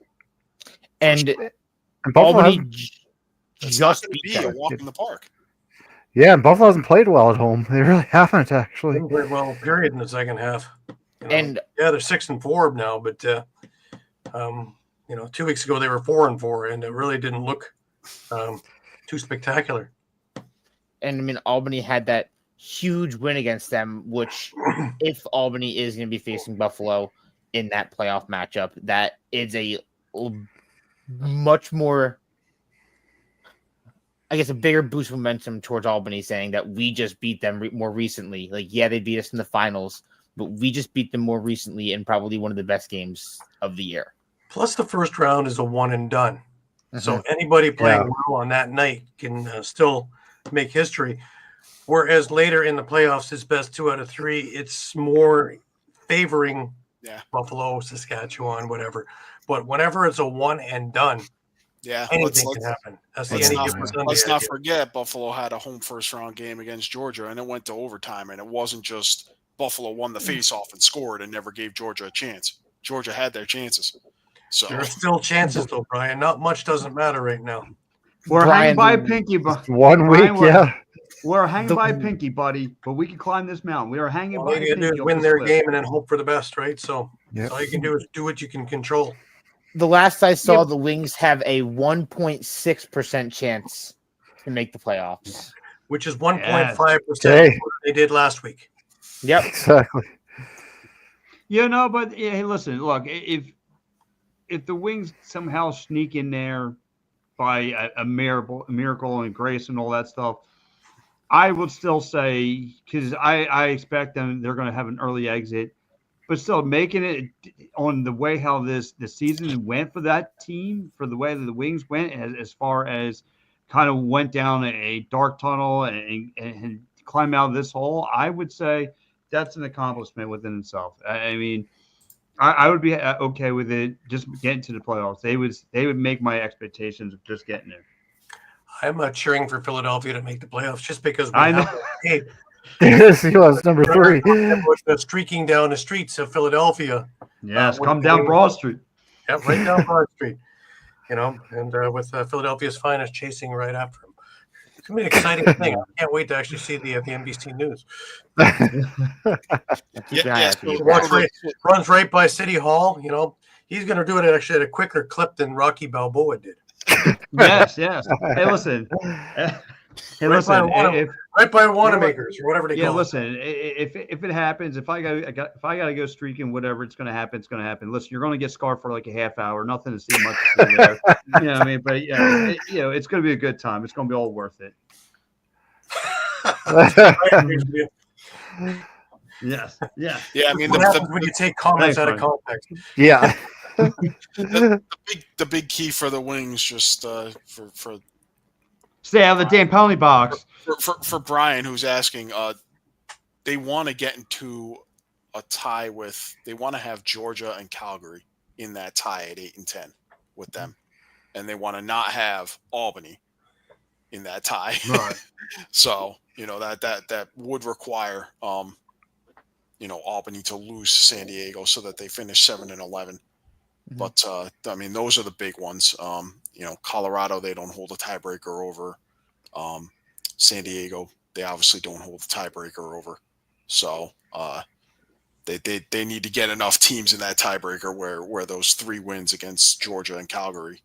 and And Buffalo Albany hasn't- It's not just going to beat be a them. walk in the park. yeah, and Buffalo hasn't played well at home. They really haven't, actually. didn't play well, period, in the second half. And they're 6-4 now, but 2 weeks ago they were 4-4, and it really didn't look too spectacular. And I mean, Albany had that huge win against them, which if Albany is going to be facing Buffalo in that playoff matchup, that is a much more, I guess, a bigger boost of momentum towards Albany, saying that we just beat them more recently. Like, yeah, they beat us in the finals, but we just beat them more recently in probably one of the best games of the year. Plus, the first round is a one and done. Mm-hmm. So anybody playing well on that night can still make history. Whereas later in the playoffs, it's best 2 out of 3. It's more favoring Buffalo, Saskatchewan, whatever. But whenever it's a one and done, anything can happen. Let's not forget Buffalo had a home first round game against Georgia, and it went to overtime. And it wasn't just Buffalo won the face-off and scored and never gave Georgia a chance. Georgia had their chances. So there are still chances, though, Brian. Not much doesn't matter right now. We're hanging by a pinky. 1 week, We're hanging by a pinky, buddy, but we can climb this mountain. We are hanging by a pinky. All you can do is win their game and then hope for the best, right? So all you can do is do what you can control. The last I saw, the Wings have a 1.6% chance to make the playoffs, which is 1.5% they did last week. Yep, exactly. But hey, listen, look, if the Wings somehow sneak in there by a miracle and grace and all that stuff, I would still say, because I expect they're going to have an early exit, but still making it on the way how the season went for that team, for the way that the Wings went, as far as kind of went down a dark tunnel and climb out of this hole, I would say that's an accomplishment within itself. I mean, I would be okay with it just getting to the playoffs. They would make my expectations of just getting there. I'm cheering for Philadelphia to make the playoffs just because I know. Yes, he was number 3. Streaking down the streets of Philadelphia. Yes, come down Broad Street. Yeah, right down Broad Street. And with Philadelphia's finest chasing right after him. It's going to be an exciting thing. I can't wait to actually see the NBC News. Runs right by City Hall. He's going to do it actually at a quicker clip than Rocky Balboa did. Yes. Hey, listen. Right by Wanamaker's or whatever they call it. Listen. If it happens, if I gotta go streaking, whatever, it's gonna happen. It's gonna happen. Listen, you're gonna get scarred for like a half hour. Nothing to see much to see there. You know what I mean? But it's gonna be a good time. It's gonna be all worth it. Yes. Yeah. I mean, what happens when you take comments out of context? Yeah. the big key for the Wings, just for stay out of the damn penalty box. For Brian, who's asking, they want to get into a tie with. They want to have Georgia and Calgary in that tie at 8 and 10 with them, and they want to not have Albany in that tie. Right. So that would require Albany to lose San Diego so that they finish 7 and 11. But I mean, those are the big ones. Colorado, they don't hold a tiebreaker over. San Diego, they obviously don't hold a tiebreaker over. So they need to get enough teams in that tiebreaker where those 3 wins against Georgia and Calgary,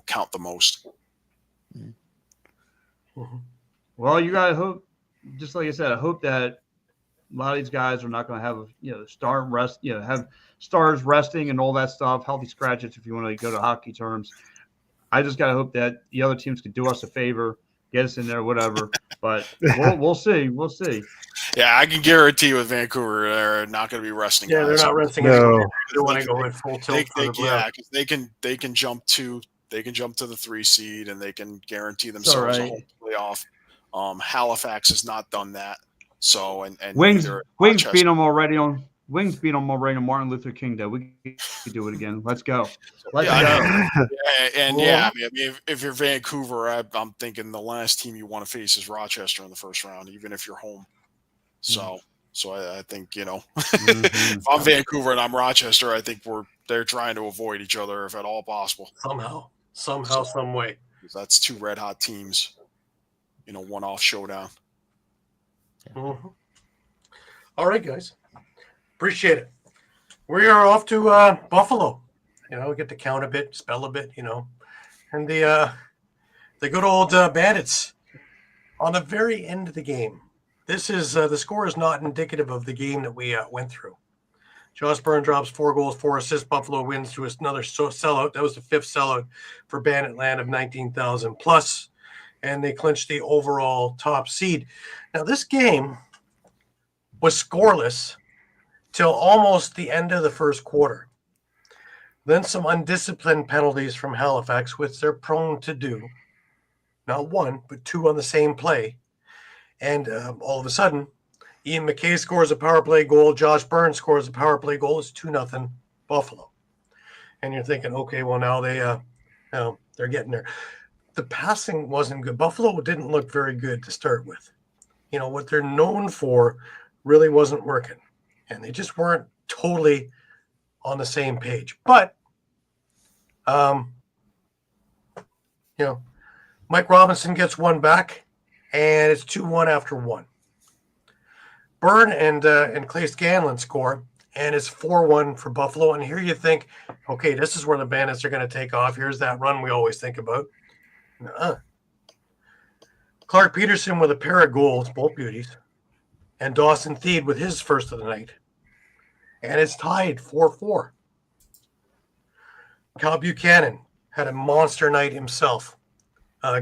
count the most. Mm-hmm. Well, you gotta hope, just like I said, I hope that a lot of these guys are not going to have have stars resting and all that stuff, healthy scratches if you want to go to hockey terms. I just got to hope that the other teams could do us a favor, get us in there, whatever. But we'll see. We'll see. Yeah, I can guarantee with Vancouver, they're not going to be resting. Yeah, they're not resting. No. They want to go in full tilt. Because they can jump to the 3 seed and they can guarantee themselves a whole playoff. Halifax has not done that. So and Wings beat them already on Martin Luther King Day. We could do it again. Let's go. I mean, if you're Vancouver, I'm thinking the last team you want to face is Rochester in the first round, even if you're home. So I think if I'm Vancouver and I'm Rochester, I think they're trying to avoid each other if at all possible. Somehow, some way. That's 2 red hot teams. One-off showdown. Mm-hmm. All right, guys. Appreciate it. We are off to Buffalo. Get to count a bit, spell a bit, and the good old Bandits on the very end of the game. This is the score is not indicative of the game that we went through. Josh Byrne drops 4 goals, 4 assists. Buffalo wins to another sellout. That was the 5th sellout for Bandit Land of 19,000 plus, and they clinched the overall top seed. Now, this game was scoreless till almost the end of the first quarter. Then some undisciplined penalties from Halifax, which they're prone to do. Not 1, but 2 on the same play. And all of a sudden, Ian McKay scores a power play goal. Josh Byrne scores a power play goal. It's 2-0 Buffalo. And you're thinking, okay, well, now they're getting there. The passing wasn't good. Buffalo didn't look very good to start with. What they're known for really wasn't working. And they just weren't totally on the same page. But, Mike Robinson gets 1 back, and it's 2-1 after 1. Byrne and Clay Scanlon score, and it's 4-1 for Buffalo. And here you think, okay, this is where the Bandits are going to take off. Here's that run we always think about. Clark Peterson with a pair of goals, both beauties, and Dawson Theed with his first of the night. And it's tied 4-4. Cal Buchanan had a monster night himself.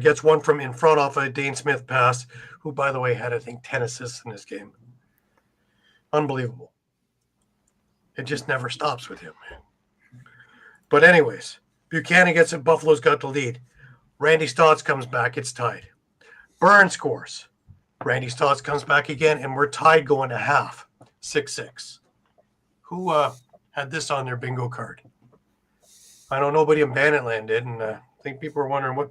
Gets 1 from in front off a Dane Smith pass, who, by the way, had, I think, 10 assists in this game. Unbelievable. It just never stops with him. But anyways, Buchanan gets it. Buffalo's got the lead. Randy Stotts comes back. It's tied. Byrne scores. Randy Stotts comes back again, and we're tied going to half. 6-6. Who had this on their bingo card? I know nobody in Banditland did, and I think people were wondering what.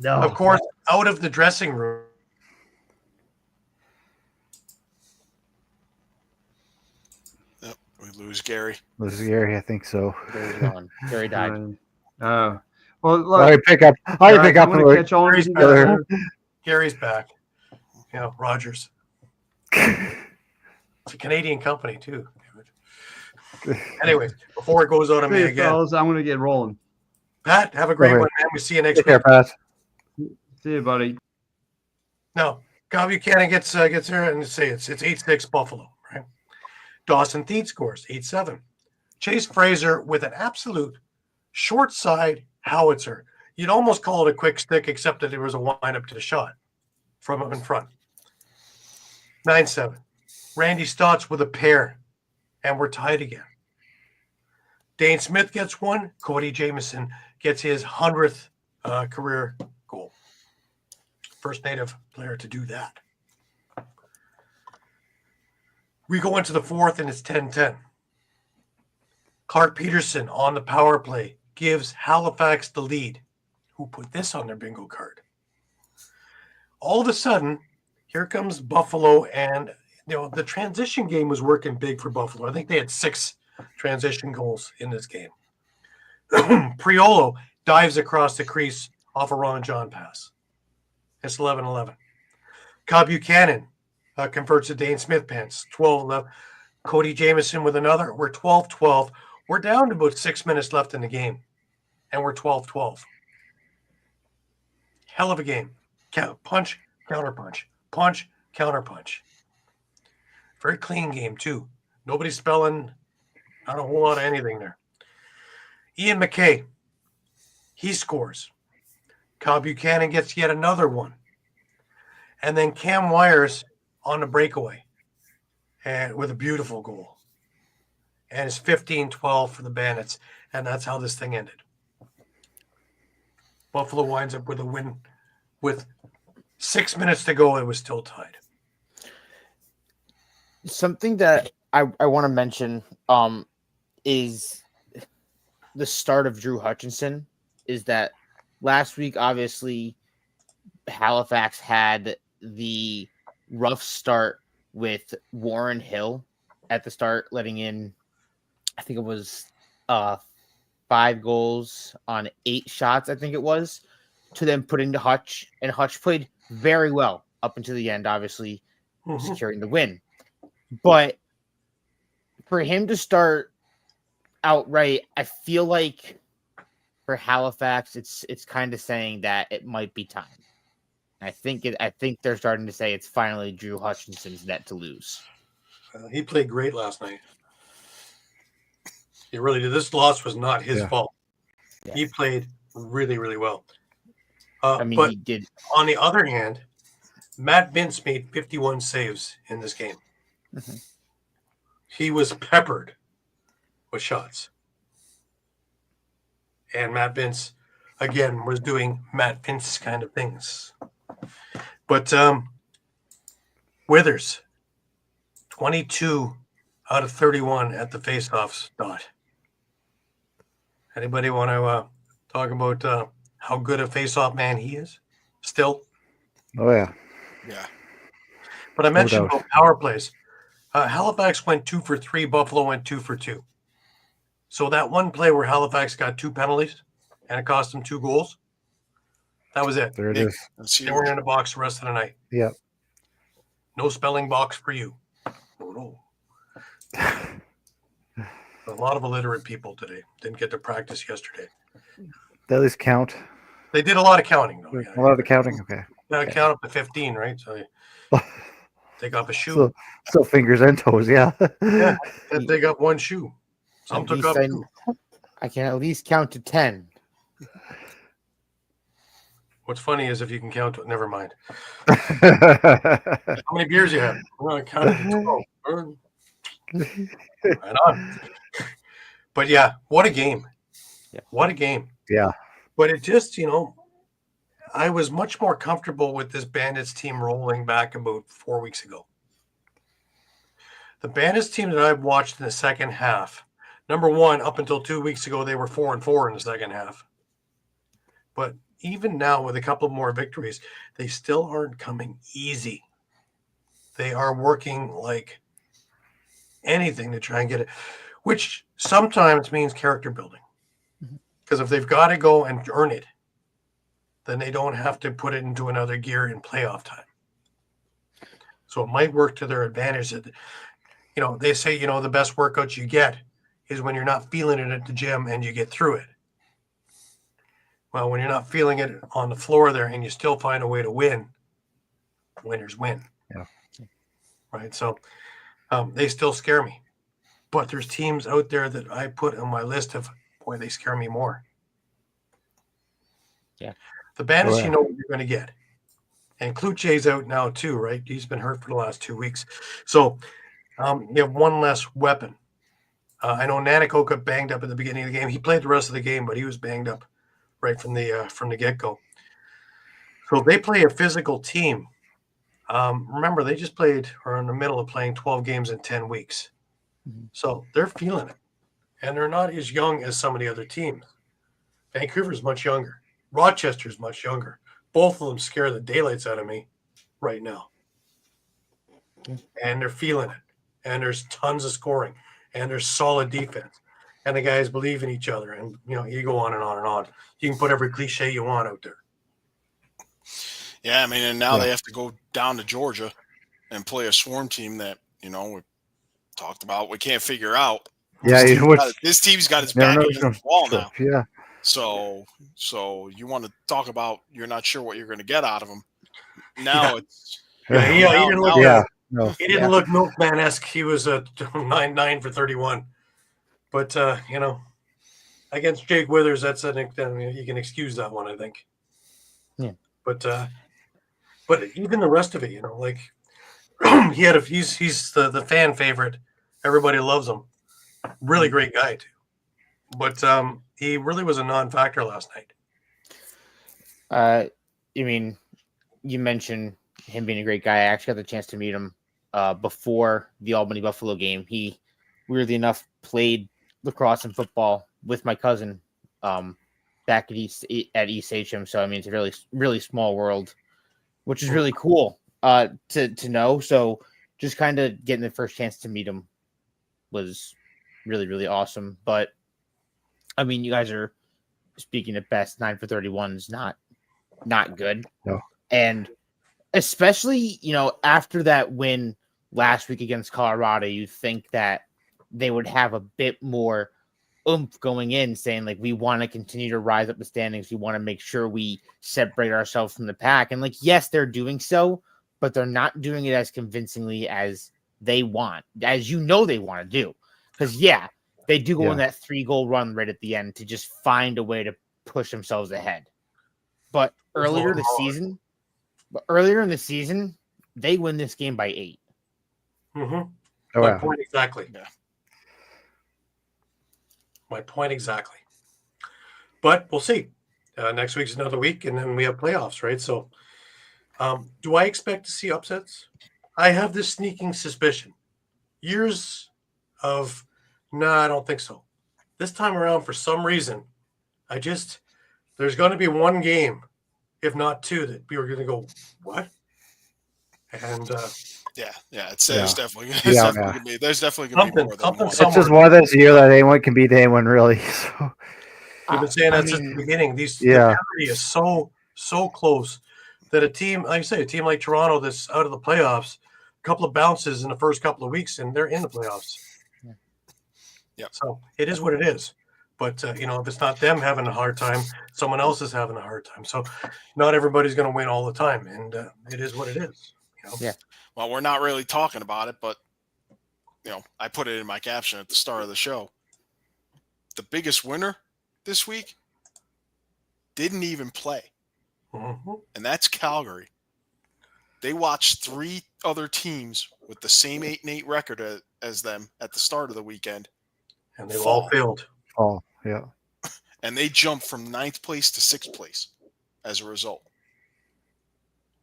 No. Of course, out of the dressing room. Yep, we lose Gary. Lose Gary, I think so. Gary's gone. Gary died. Well, look, I pick up. guys, I'm gonna catch all of you guys. Gary's back. Rogers. It's a Canadian company too. Anyway, before it goes out on me Hey, again, fellas, I'm gonna get rolling. Pat, have a great Okay. one, man. We see you next Take care, week. Pat. See you, buddy. No, Cal Buchanan gets there and say it's 8-6 Buffalo, right? Dawson Theed scores 8-7. Chase Fraser with an absolute short side howitzer. You'd almost call it a quick stick, except that there was a wind-up to the shot from up in front. 9-7. Randy Stotts with a pair, and we're tied again. Dane Smith gets 1. Cody Jamieson gets his 100th career goal. First native player to do that. We go into the 4th, and it's 10-10. Clark Peterson on the power play gives Halifax the lead. Who put this on their bingo card? All of a sudden, here comes Buffalo, and the transition game was working big for Buffalo. I think they had 6 transition goals in this game. Priolo dives across the crease off a Ron John pass. It's 11-11. Cal Buchanan converts a Dane Smith pass, 12-11. Cody Jamieson with another. We're 12-12. We're down to about 6 minutes left in the game, and we're 12-12. Hell of a game. Punch, counterpunch. Punch, counterpunch. Very clean game, too. Nobody's spelling not a whole lot of anything there. Ian McKay, he scores. Cal Buchanan gets yet another one. And then Cam Wires on the breakaway and with a beautiful goal. And it's 15-12 for the Bandits. And that's how this thing ended. Buffalo winds up with a win. With 6 minutes to go, it was still tied. Something that I want to mention is the start of Drew Hutchinson. Is that last week, obviously, Halifax had the rough start with Warren Hill at the start, letting in, I think it was 5 goals on 8 shots, I think it was, to then put into Hutch. And Hutch played very well up until the end, obviously, securing the win. But for him to start outright, I feel like for Halifax, it's kind of saying that it might be time. I think they're starting to say it's finally Drew Hutchinson's net to lose. He played great last night. He really did. This loss was not his fault. Yeah. He played really, really well. He did. On the other hand, Matt Vince made 51 saves in this game. Mm-hmm. He was peppered with shots. And Matt Vince, again, was doing Matt Vince kind of things. But Withers, 22 out of 31 at the faceoffs dot. Anybody want to talk about how good a faceoff man he is still? Oh, yeah. Yeah. But I mentioned doubt. power plays. Halifax went 2 for 3. Buffalo went 2 for 2. So that one play where Halifax got 2 penalties and it cost them 2 goals, that was it. There it is. They weren't in the box the rest of the night. Yep. No spelling box for you. No. A lot of illiterate people today didn't get to practice yesterday. They at least count. They did a lot of counting, though. A lot of the counting. Okay. Got to count up to 15, right? So you take off a shoe. So fingers and toes, yeah. Yeah, and take up one shoe. Some took up 2. I can at least count to 10. What's funny is if you can count, never mind. How many beers you have? Well, I counted to 12. Right on. But yeah, what a game. Yeah. What a game. Yeah. But it just, I was much more comfortable with this Bandits team rolling back about 4 weeks ago. The Bandits team that I've watched in the second half, number one, up until 2 weeks ago, they were 4-4 in the second half. But even now, with a couple more victories, they still aren't coming easy. They are working like anything to try and get it, which sometimes means character building. Because if they've got to go and earn it, then they don't have to put it into another gear in playoff time. So it might work to their advantage. That, they say, the best workout you get is when you're not feeling it at the gym and you get through it. Well, when you're not feeling it on the floor there and you still find a way to win, winners win. Yeah. Right. So they still scare me. But there's teams out there that I put on my list of, boy, they scare me more. Yeah. The Bandits, you know what you're going to get. And Kluche's out now too, right? He's been hurt for the last 2 weeks. So you have one less weapon. I know Nanako got banged up at the beginning of the game. He played the rest of the game, but he was banged up right from the get-go. So they play a physical team. Remember, they just played, or in the middle of playing 12 games in 10 weeks. Mm-hmm. So they're feeling it. And they're not as young as some of the other teams. Vancouver's much younger. Rochester's much younger. Both of them scare the daylights out of me right now. And they're feeling it. And there's tons of scoring. And there's solid defense. And the guys believe in each other. And, you go on and on and on. You can put every cliche you want out there. Yeah, and now they have to go down to Georgia and play a Swarm team that, we talked about. We can't figure out. Yeah, this team's got its back against the wall now. Yeah. So you want to talk about you're not sure what you're going to get out of them. Now it's he didn't look. No. He didn't look Milkman-esque. He was a 9 for 31. But against Jake Withers, that's you can excuse that one, I think. Yeah. But even the rest of it, he's the fan favorite. Everybody loves him. Really great guy too. But he really was a non-factor last night. You mentioned him being a great guy. I actually got the chance to meet him before the Albany Buffalo game. He, weirdly enough, played lacrosse and football with my cousin back at East HM. So it's a really, really small world, which is really cool to know. So just kind of getting the first chance to meet him was really, really awesome. But you guys are speaking at best. 9 for 31 is not good. No. And especially, after that win last week against Colorado, you think that they would have a bit more oomph going in, saying like, we want to continue to rise up the standings. We want to make sure we separate ourselves from the pack. And like, yes, they're doing so, but they're not doing it as convincingly as they want, as they want to do. Because they do go on that 3-goal run right at the end to just find a way to push themselves ahead. But earlier in the season, they win this game by 8. Mm-hmm. Oh, My yeah. point exactly. Yeah. My point exactly. But we'll see. Next week's another week, and then we have playoffs, right? So, do I expect to see upsets? I have this sneaking suspicion. Years of, no, I don't think so. This time around, for some reason, there's going to be one game, if not two, that we were going to go, what? And it's definitely gonna be, there's definitely gonna be more than one. It's just one of those years that anyone can beat anyone, really. So we've been saying that since the beginning. The parity is so close that a team like Toronto that's out of the playoffs, a couple of bounces in the first couple of weeks, and they're in the playoffs. Yeah. So it is what it is. But if it's not them having a hard time, someone else is having a hard time. So not everybody's going to win all the time, and it is what it is. Yeah. Well, we're not really talking about it, but I put it in my caption at the start of the show. The biggest winner this week didn't even play, Mm-hmm. and that's Calgary. They watched 3 other teams with the same 8-8 record as them at the start of the weekend, and they all failed. Oh, yeah. And they jumped from 9th place to 6th place as a result.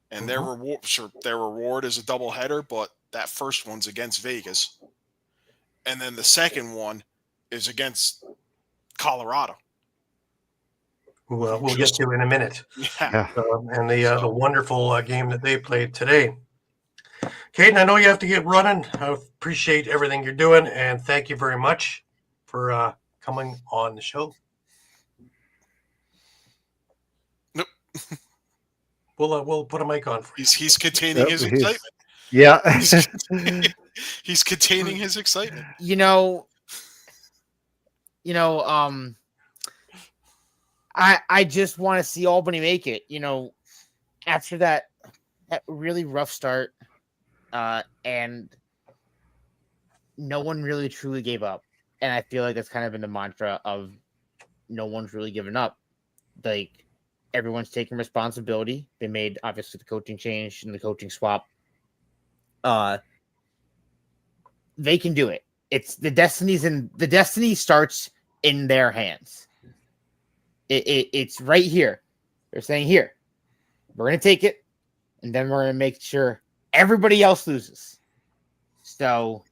And their reward is a doubleheader, but that first one's against Vegas. And then the second one is against Colorado. We'll get to in a minute. Yeah. And the wonderful game that they played today. Caden, I know you have to get running. I appreciate everything you're doing, and thank you very much for coming on the show. Nope. We'll put a mic on for you. He's containing his excitement. Yeah. He's containing his excitement. I just want to see Albany make it. After that really rough start, and no one really truly gave up. And I feel like that's kind of been the mantra of no one's really given up. Like, everyone's taking responsibility. They made, obviously, the coaching change and the coaching swap. They can do it. It's the destiny starts in their hands. It's right here. They're saying, here, we're going to take it, and then we're going to make sure everybody else loses. So,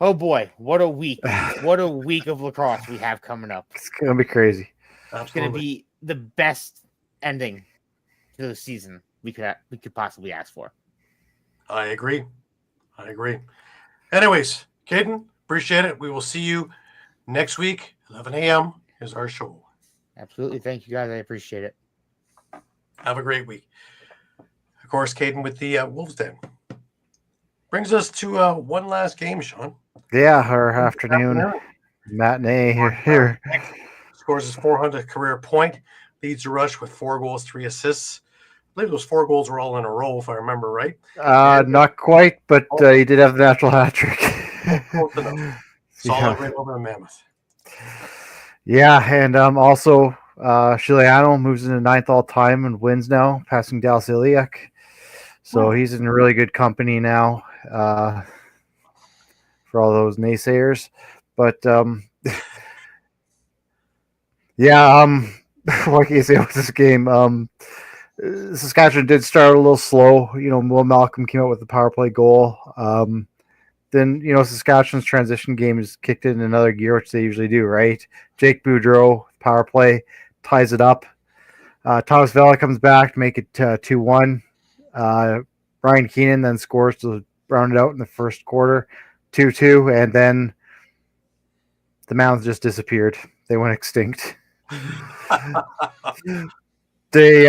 oh boy, what a week. What a week of lacrosse we have coming up. It's going to be crazy. It's going to be the best ending to the season we could possibly ask for. I agree. Anyways, Caden, appreciate it. We will see you next week. 11 a.m. is our show. Absolutely. Thank you, guys. I appreciate it. Have a great week. Of course, Caden with the Wolves Den. Brings us to one last game, Shawn. Yeah, our afternoon matinee here. Scores his 400th career point. Leads the rush with 4 goals, 3 assists. I believe those 4 goals were all in a row, if I remember right. Not quite, but he did have the natural hat trick. Close enough. Solid right over the Mammoth. Yeah, and also Shiliano moves into 9th all time and wins now, passing Dallas Iliak. So he's in really good company now for all those naysayers. But what can you say about this game? Saskatchewan did start a little slow. Will Malcolm came out with the power play goal. Then, Saskatchewan's transition game has kicked it in another gear, which they usually do, right? Jake Boudreau, power play, ties it up. Thomas Vela comes back to make it 2-1. Brian Keenan then scores to round it out in the first quarter, 2-2, and then the Mounds just disappeared. They went extinct. they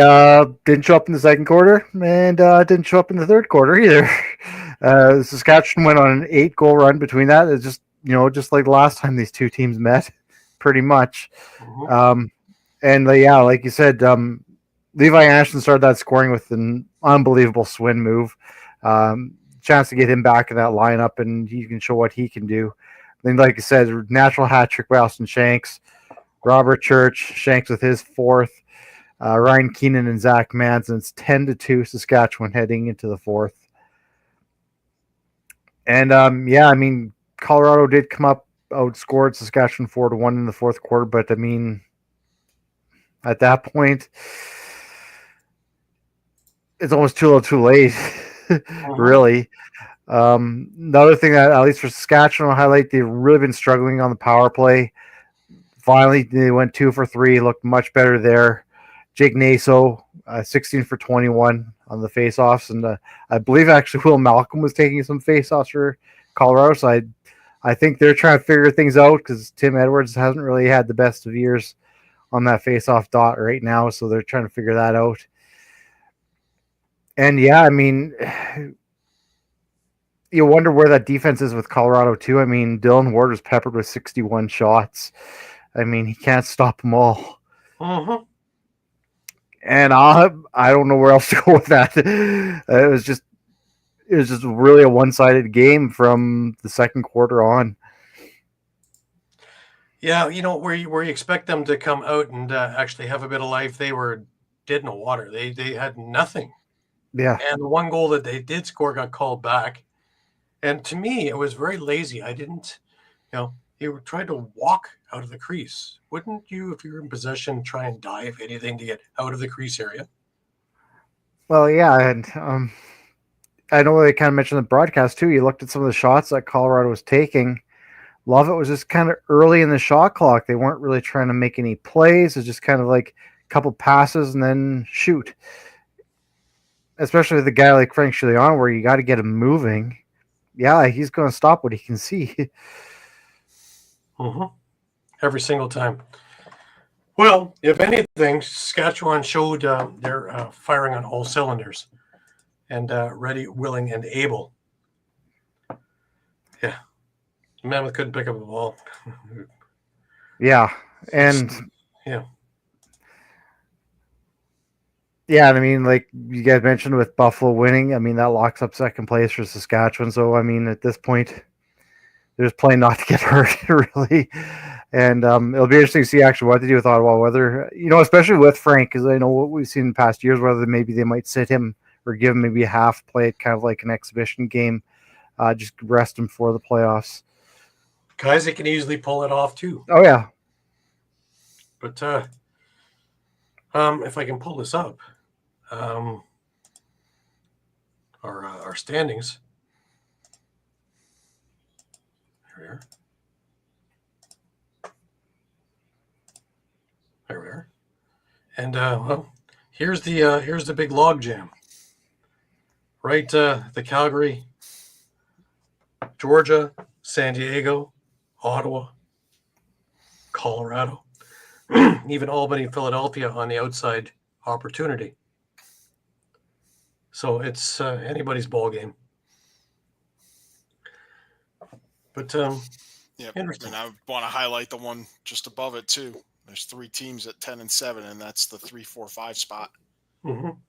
didn't show up in the second quarter and didn't show up in the third quarter either. Saskatchewan went on an 8-goal run between that. It's just just like the last time these two teams met, pretty much. And yeah, like you said, Levi Ashton started that scoring with an unbelievable swing move. Chance to get him back in that lineup, and he can show what he can do. Then, like I said, natural hat trick by Austin Shanks, Robert Church, Shanks with his fourth, Ryan Keenan and Zach Manson. It's 10-2 Saskatchewan heading into the fourth. And yeah, I mean, Colorado did come up, outscored Saskatchewan 4-1 in the fourth quarter, but I mean, at that point, it's almost too little, too late, really. Another thing that, at least for Saskatchewan, I'll highlight, they've really been struggling on the power play. Finally, they went 2 for 3, looked much better there. Jake Naso, 16 for 21 on the faceoffs, and I believe actually Will Malcolm was taking some faceoffs for Colorado. So I think they're trying to figure things out because Tim Edwards hasn't really had the best of years on that faceoff dot right now, so they're trying to figure that out. And yeah, I mean, you wonder where that defense is with Colorado too. I mean, Dylan Ward was peppered with 61 shots. I mean, he can't stop them all. And I don't know where else to go with that. It was just really a one-sided game from the second quarter on. Yeah, where you expect them to come out and actually have a bit of life, they were dead in the water. They had nothing. Yeah. And the one goal that they did score got called back. And to me, it was very lazy. I didn't, they were trying to walk out of the crease. Wouldn't you, if you were in possession, try and dive anything to get out of the crease area? Well, yeah, and I know they kind of mentioned the broadcast too. You looked at some of the shots that Colorado was taking. A lot of it was just kind of early in the shot clock. They weren't really trying to make any plays. It's just kind of like a couple passes and then shoot. Especially with a guy like Frank Chilion, where you got to get him moving. Yeah, he's going to stop what he can see. Every single time. Well, if anything, Saskatchewan showed they're firing on all cylinders and ready, willing, and able. Yeah. Mammoth couldn't pick up a ball. Yeah. And yeah. Yeah, and I mean, like you guys mentioned with Buffalo winning, I mean, that locks up second place for Saskatchewan. So, I mean, at this point, they're just playing not to get hurt, really. And it'll be interesting to see actually what they do with Ottawa, whether, especially with Frank, because I know what we've seen in past years, whether maybe they might sit him or give him maybe a half play, kind of like an exhibition game, just rest him for the playoffs. Guys that can easily pull it off, too. Oh, yeah. But if I can pull this up, our standings. Here we are. There we are. And well, here's the big log jam. Right, the Calgary, Georgia, San Diego, Ottawa, Colorado, even Albany, Philadelphia on the outside opportunity. So it's anybody's ball game. But yeah, interesting. And I want to highlight the one just above it too. There's 3 teams at 10 and 7, and that's the 3, 4, 5 spot.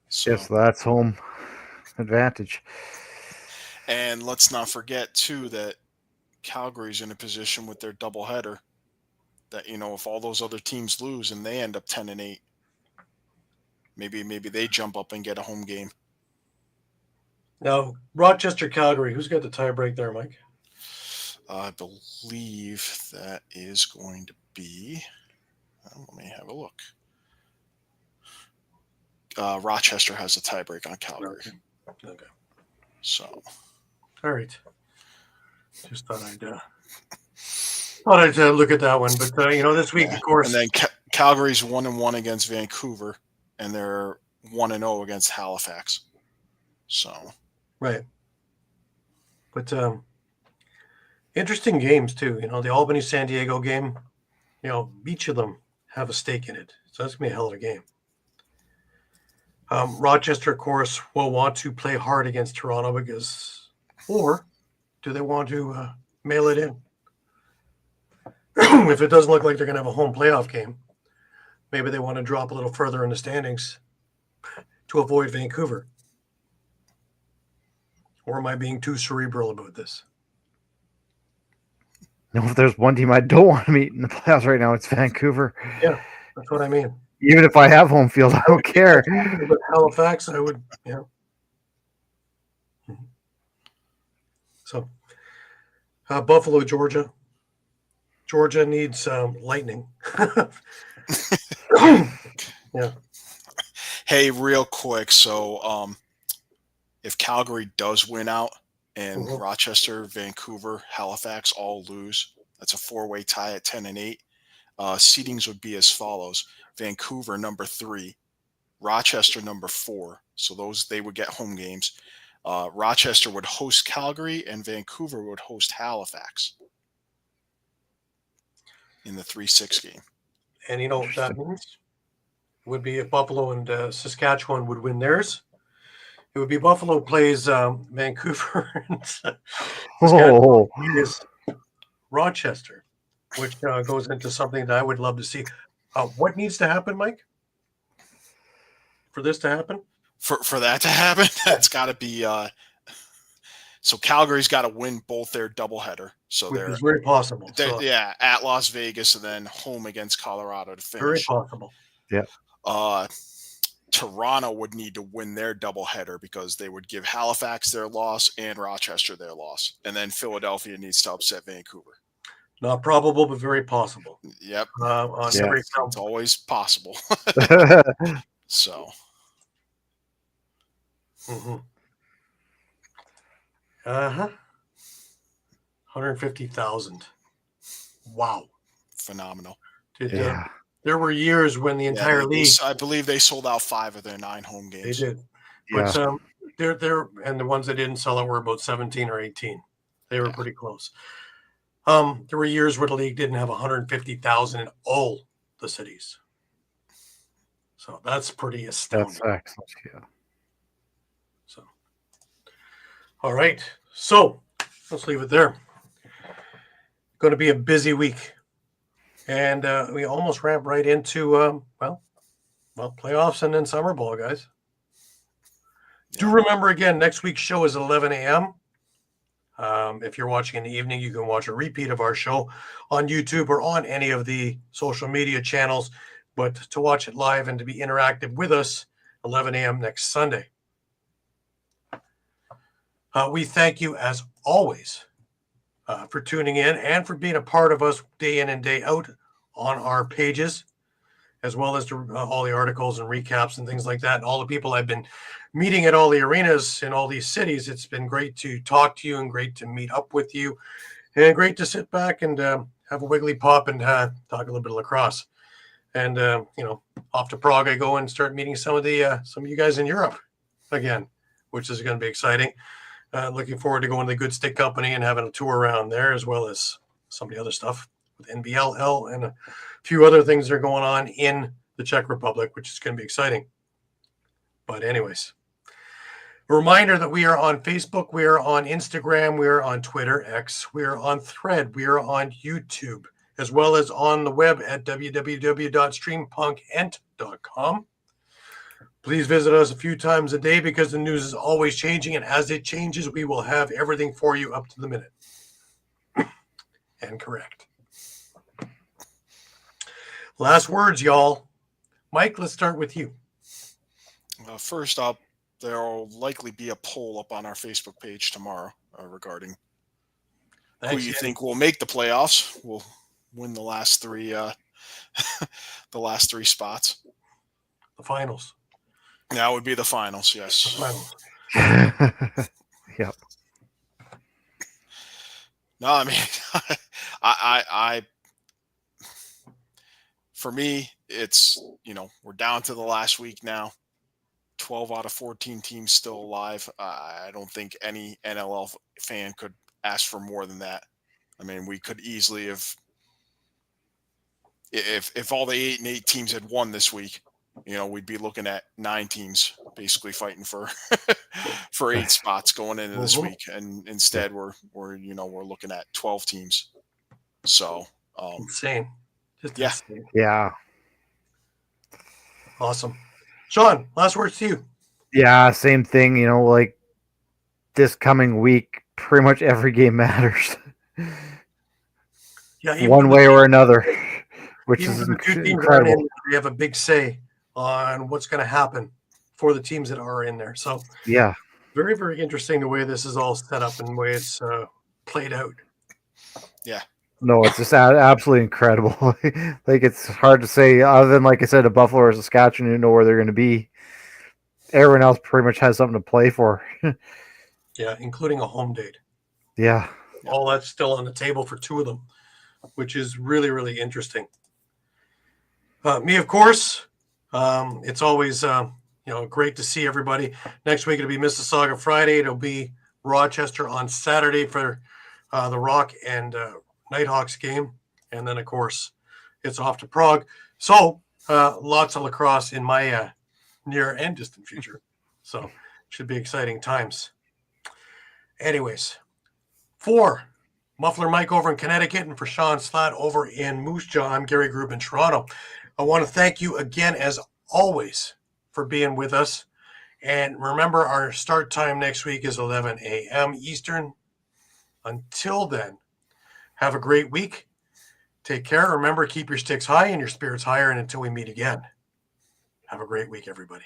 So, yes, that's home advantage. And let's not forget too that Calgary's in a position with their doubleheader that if all those other teams lose and they end up 10 and 8, maybe they jump up and get a home game. Now, Rochester, Calgary, who's got the tiebreak there, Mike? I believe that is going to be. Let me have a look. Rochester has a tiebreak on Calgary. Okay. So. All right. Just thought I'd look at that one, but this week, of course. And then Calgary's 1-1 against Vancouver, and they're 1-0 against Halifax. So. Right. But interesting games too. The Albany San Diego game. Each of them have a stake in it, so that's gonna be a hell of a game. Rochester, of course, will want to play hard against Toronto or do they want to mail it in? If it doesn't look like they're going to have a home playoff game, maybe they want to drop a little further in the standings to avoid Vancouver. Or am I being too cerebral about this? No, if there's one team I don't want to meet in the playoffs right now, it's Vancouver. Yeah, that's what I mean. Even if I have home field, I don't care. With Halifax, I would, yeah. So, Buffalo, Georgia. Georgia needs lightning. Yeah. Hey, real quick. So, if Calgary does win out and Rochester, Vancouver, Halifax all lose, that's a 4-way tie at 10-8. Seedings would be as follows: Vancouver number 3, Rochester number 4. So they would get home games. Rochester would host Calgary, and Vancouver would host Halifax in the 3-6 game. And you know what that means? It would be if Buffalo and Saskatchewan would win theirs. It would be Buffalo plays Vancouver and Saskatchewan is Rochester, which goes into something that I would love to see. What needs to happen, Mike, for this to happen? For that to happen, that's got to be so Calgary's got to win both their doubleheader. So Which is very possible. So, yeah, at Las Vegas and then home against Colorado to finish. Very possible. Yeah. Toronto would need to win their doubleheader because they would give Halifax their loss and Rochester their loss. And then Philadelphia needs to upset Vancouver. Not probable, but very possible. Yep. Every It's always possible. So. 150,000. Wow. Phenomenal. There were years when the entire league. I believe they sold out 5 of their 9 home games. They did. But they're and the ones that didn't sell it were about 17 or 18. They were pretty close. There were years where the league didn't have 150,000 in all the cities. So that's pretty astounding. That's excellent. Yeah. So, all right. So let's leave it there. Going to be a busy week. And we almost ramp right into, playoffs and then summer ball, guys. Yeah. Do remember, again, next week's show is 11 a.m. If you're watching in the evening, you can watch a repeat of our show on YouTube or on any of the social media channels. But to watch it live and to be interactive with us, 11 a.m. next Sunday. We thank you, as always, for tuning in and for being a part of us day in and day out on our pages, as well as all the articles and recaps and things like that. And all the people I've been meeting at all the arenas in all these cities. It's been great to talk to you and great to meet up with you and great to sit back and have a wiggly pop and talk a little bit of lacrosse. And, off to Prague, I go and start meeting some of you guys in Europe again, which is going to be exciting. Looking forward to going to the Good Stick Company and having a tour around there, as well as some of the other stuff with NBLL and a few other things that are going on in the Czech Republic, which is going to be exciting. But anyways, a reminder that we are on Facebook, we are on Instagram, we are on Twitter, X, we are on Thread, we are on YouTube, as well as on the web at www.streampunkentertainment.com. Please visit us a few times a day because the news is always changing, and as it changes, we will have everything for you up to the minute. And correct. Last words, y'all. Mike, let's start with you. First up, there will likely be a poll up on our Facebook page tomorrow regarding who you think will make the playoffs. Will win the last 3 spots. The finals. That would be the finals, yes. The finals. Yep. No, I mean, I for me, it's, we're down to the last week now. 12 out of 14 teams still alive. I don't think any NLL fan could ask for more than that. I mean, we could easily have, if all the 8-8 teams had won this week, we'd be looking at 9 teams basically fighting for for 8 spots going into this week, and instead we're looking at 12 teams. So insane. Just yeah. insane. Yeah. Awesome. Shawn, last words to you. Yeah, same thing. Like this coming week, pretty much every game matters. Yeah, even one way or another, which even is the 2 teams incredible. aren't in, they have a big say on what's going to happen for the teams that are in there. So Yeah. very, very interesting the way this is all set up and the way it's played out. Yeah. No, it's just absolutely incredible. Like, it's hard to say, other than, like I said, a Buffalo or Saskatchewan, you know where they're going to be. Everyone else pretty much has something to play for. Yeah, including a home date. Yeah. All that's still on the table for 2 of them, which is really, really interesting. Me, of course, it's always great to see everybody. Next week it'll be Mississauga Friday. It'll be Rochester on Saturday for the Rock and Nighthawks game, and then of course it's off to Prague. So lots of lacrosse in my near and distant future. So should be exciting times. Anyways, for Muffler Mike over in Connecticut and for Shawn Slaght over in Moose Jaw, I'm Gary Groob in Toronto. I want to thank you again, as always, for being with us. And remember, our start time next week is 11 a.m. Eastern. Until then, have a great week. Take care. Remember, keep your sticks high and your spirits higher. And until we meet again, have a great week, everybody.